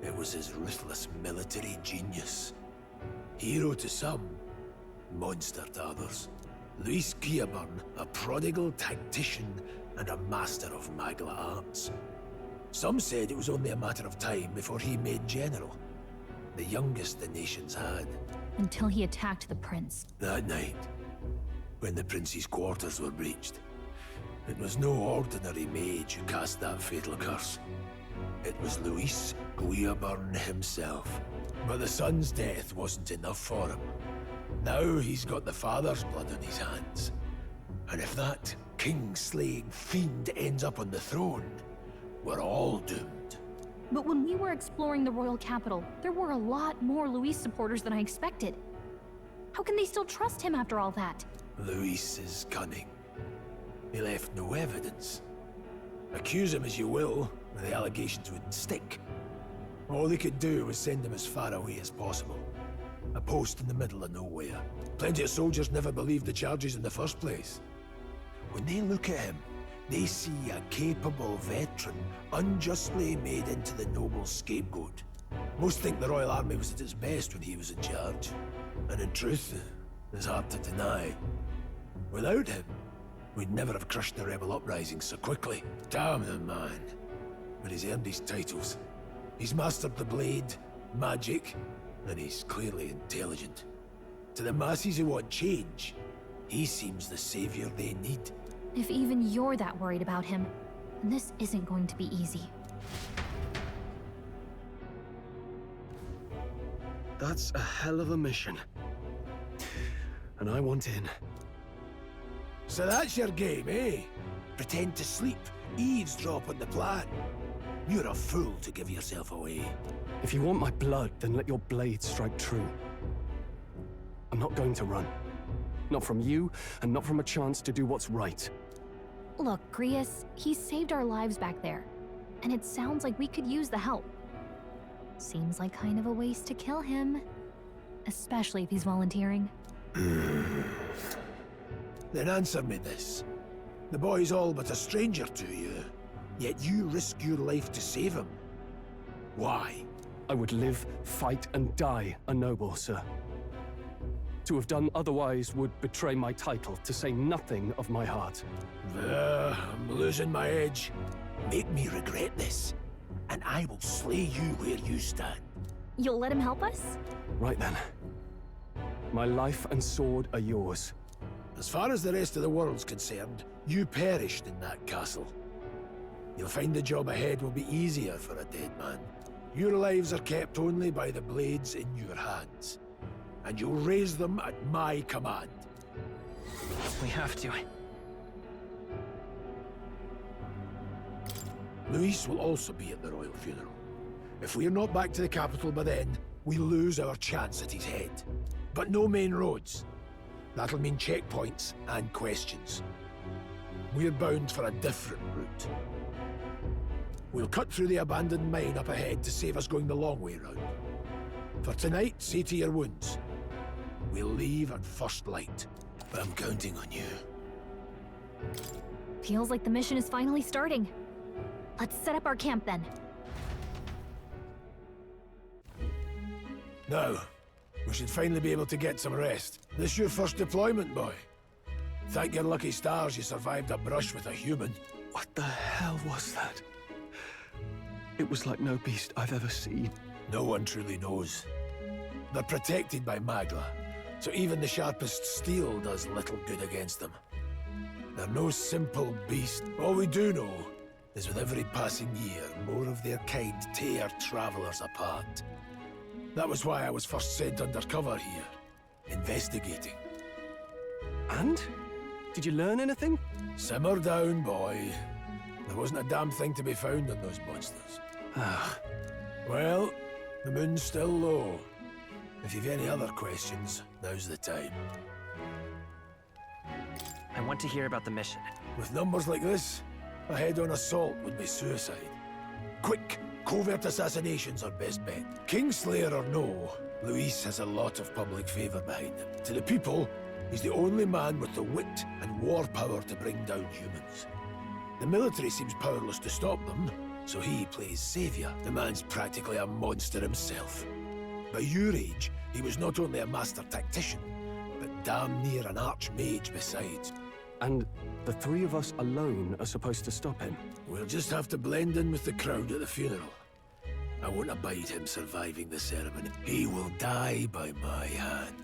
It was his ruthless military genius. Hero to some, monster to others. Luis Guillaburn, a prodigal tactician and a master of Magla arts. Some said it was only a matter of time before he made general, the youngest the nation's had. until he attacked the prince. That night, when the prince's quarters were breached, it was no ordinary mage who cast that fatal curse. It was Luis Guiaburn himself. But the son's death wasn't enough for him. Now he's got the father's blood on his hands. And if that king-slaying fiend ends up on the throne, we're all doomed. But when we were exploring the royal capital, there were a lot more Luis supporters than I expected. How can they still trust him after all that? Luis is cunning. He left no evidence. Accuse him as you will, the allegations wouldn't stick. All they could do was send him as far away as possible. A post in the middle of nowhere. Plenty of soldiers never believed the charges in the first place. When they look at him, they see a capable veteran unjustly made into the noble scapegoat. Most think the Royal Army was at its best when he was in charge. And in truth, it's hard to deny. Without him, we'd never have crushed the rebel uprising so quickly. Damn the man. But he's earned his titles. He's mastered the blade, magic, and he's clearly intelligent. To the masses who want change, he seems the savior they need. If even you're that worried about him, then this isn't going to be easy. That's a hell of a mission. And I want in. So that's your game, eh? Pretend to sleep, eavesdrop on the plan. You're a fool to give yourself away. If you want my blood, then let your blade strike true. I'm not going to run. Not from you, and not from a chance to do what's right. Look, Grius, he saved our lives back there. And it sounds like we could use the help. Seems like kind of a waste to kill him. Especially if he's volunteering. Then answer me this. The boy's all but a stranger to you, yet you risk your life to save him. Why? I would live, fight, and die a noble, sir. To have done otherwise would betray my title, to say nothing of my heart. I'm losing my edge. Make me regret this, and I will slay you where you stand. You'll let him help us? Right then. My life and sword are yours. As far as the rest of the world's concerned, you perished in that castle. You'll find the job ahead will be easier for a dead man. Your lives are kept only by the blades in your hands. And you'll raise them at my command. We have to. Luis will also be at the royal funeral. If we're not back to the capital by then, we lose our chance at his head. But no main roads. That'll mean checkpoints and questions. We're bound for a different route. We'll cut through the abandoned mine up ahead to save us going the long way round. For tonight, see to your wounds. We'll leave at first light, but I'm counting on you. Feels like the mission is finally starting. Let's set up our camp then. Now, we should finally be able to get some rest. This your first deployment, boy. Thank your lucky stars you survived a brush with a human. What the hell was that? It was like no beast I've ever seen. No one truly knows. They're protected by Magla, so even the sharpest steel does little good against them. They're no simple beast. All we do know is with every passing year, more of their kind tear travelers apart. That was why I was first sent undercover here, investigating. And? Did you learn anything? Simmer down, boy. There wasn't a damn thing to be found on those monsters. Well, the moon's still low. If you've any other questions, now's the time. I want to hear about the mission. With numbers like this, a head-on assault would be suicide. Quick, covert assassinations are best bet. Kingslayer or no, Luis has a lot of public favor behind him. To the people, he's the only man with the wit and war power to bring down humans. The military seems powerless to stop them, so he plays savior. The man's practically a monster himself. By your age, he was not only a master tactician, but damn near an archmage besides. And the three of us alone are supposed to stop him? We'll just have to blend in with the crowd at the funeral. I won't abide him surviving the ceremony. He will die by my hand.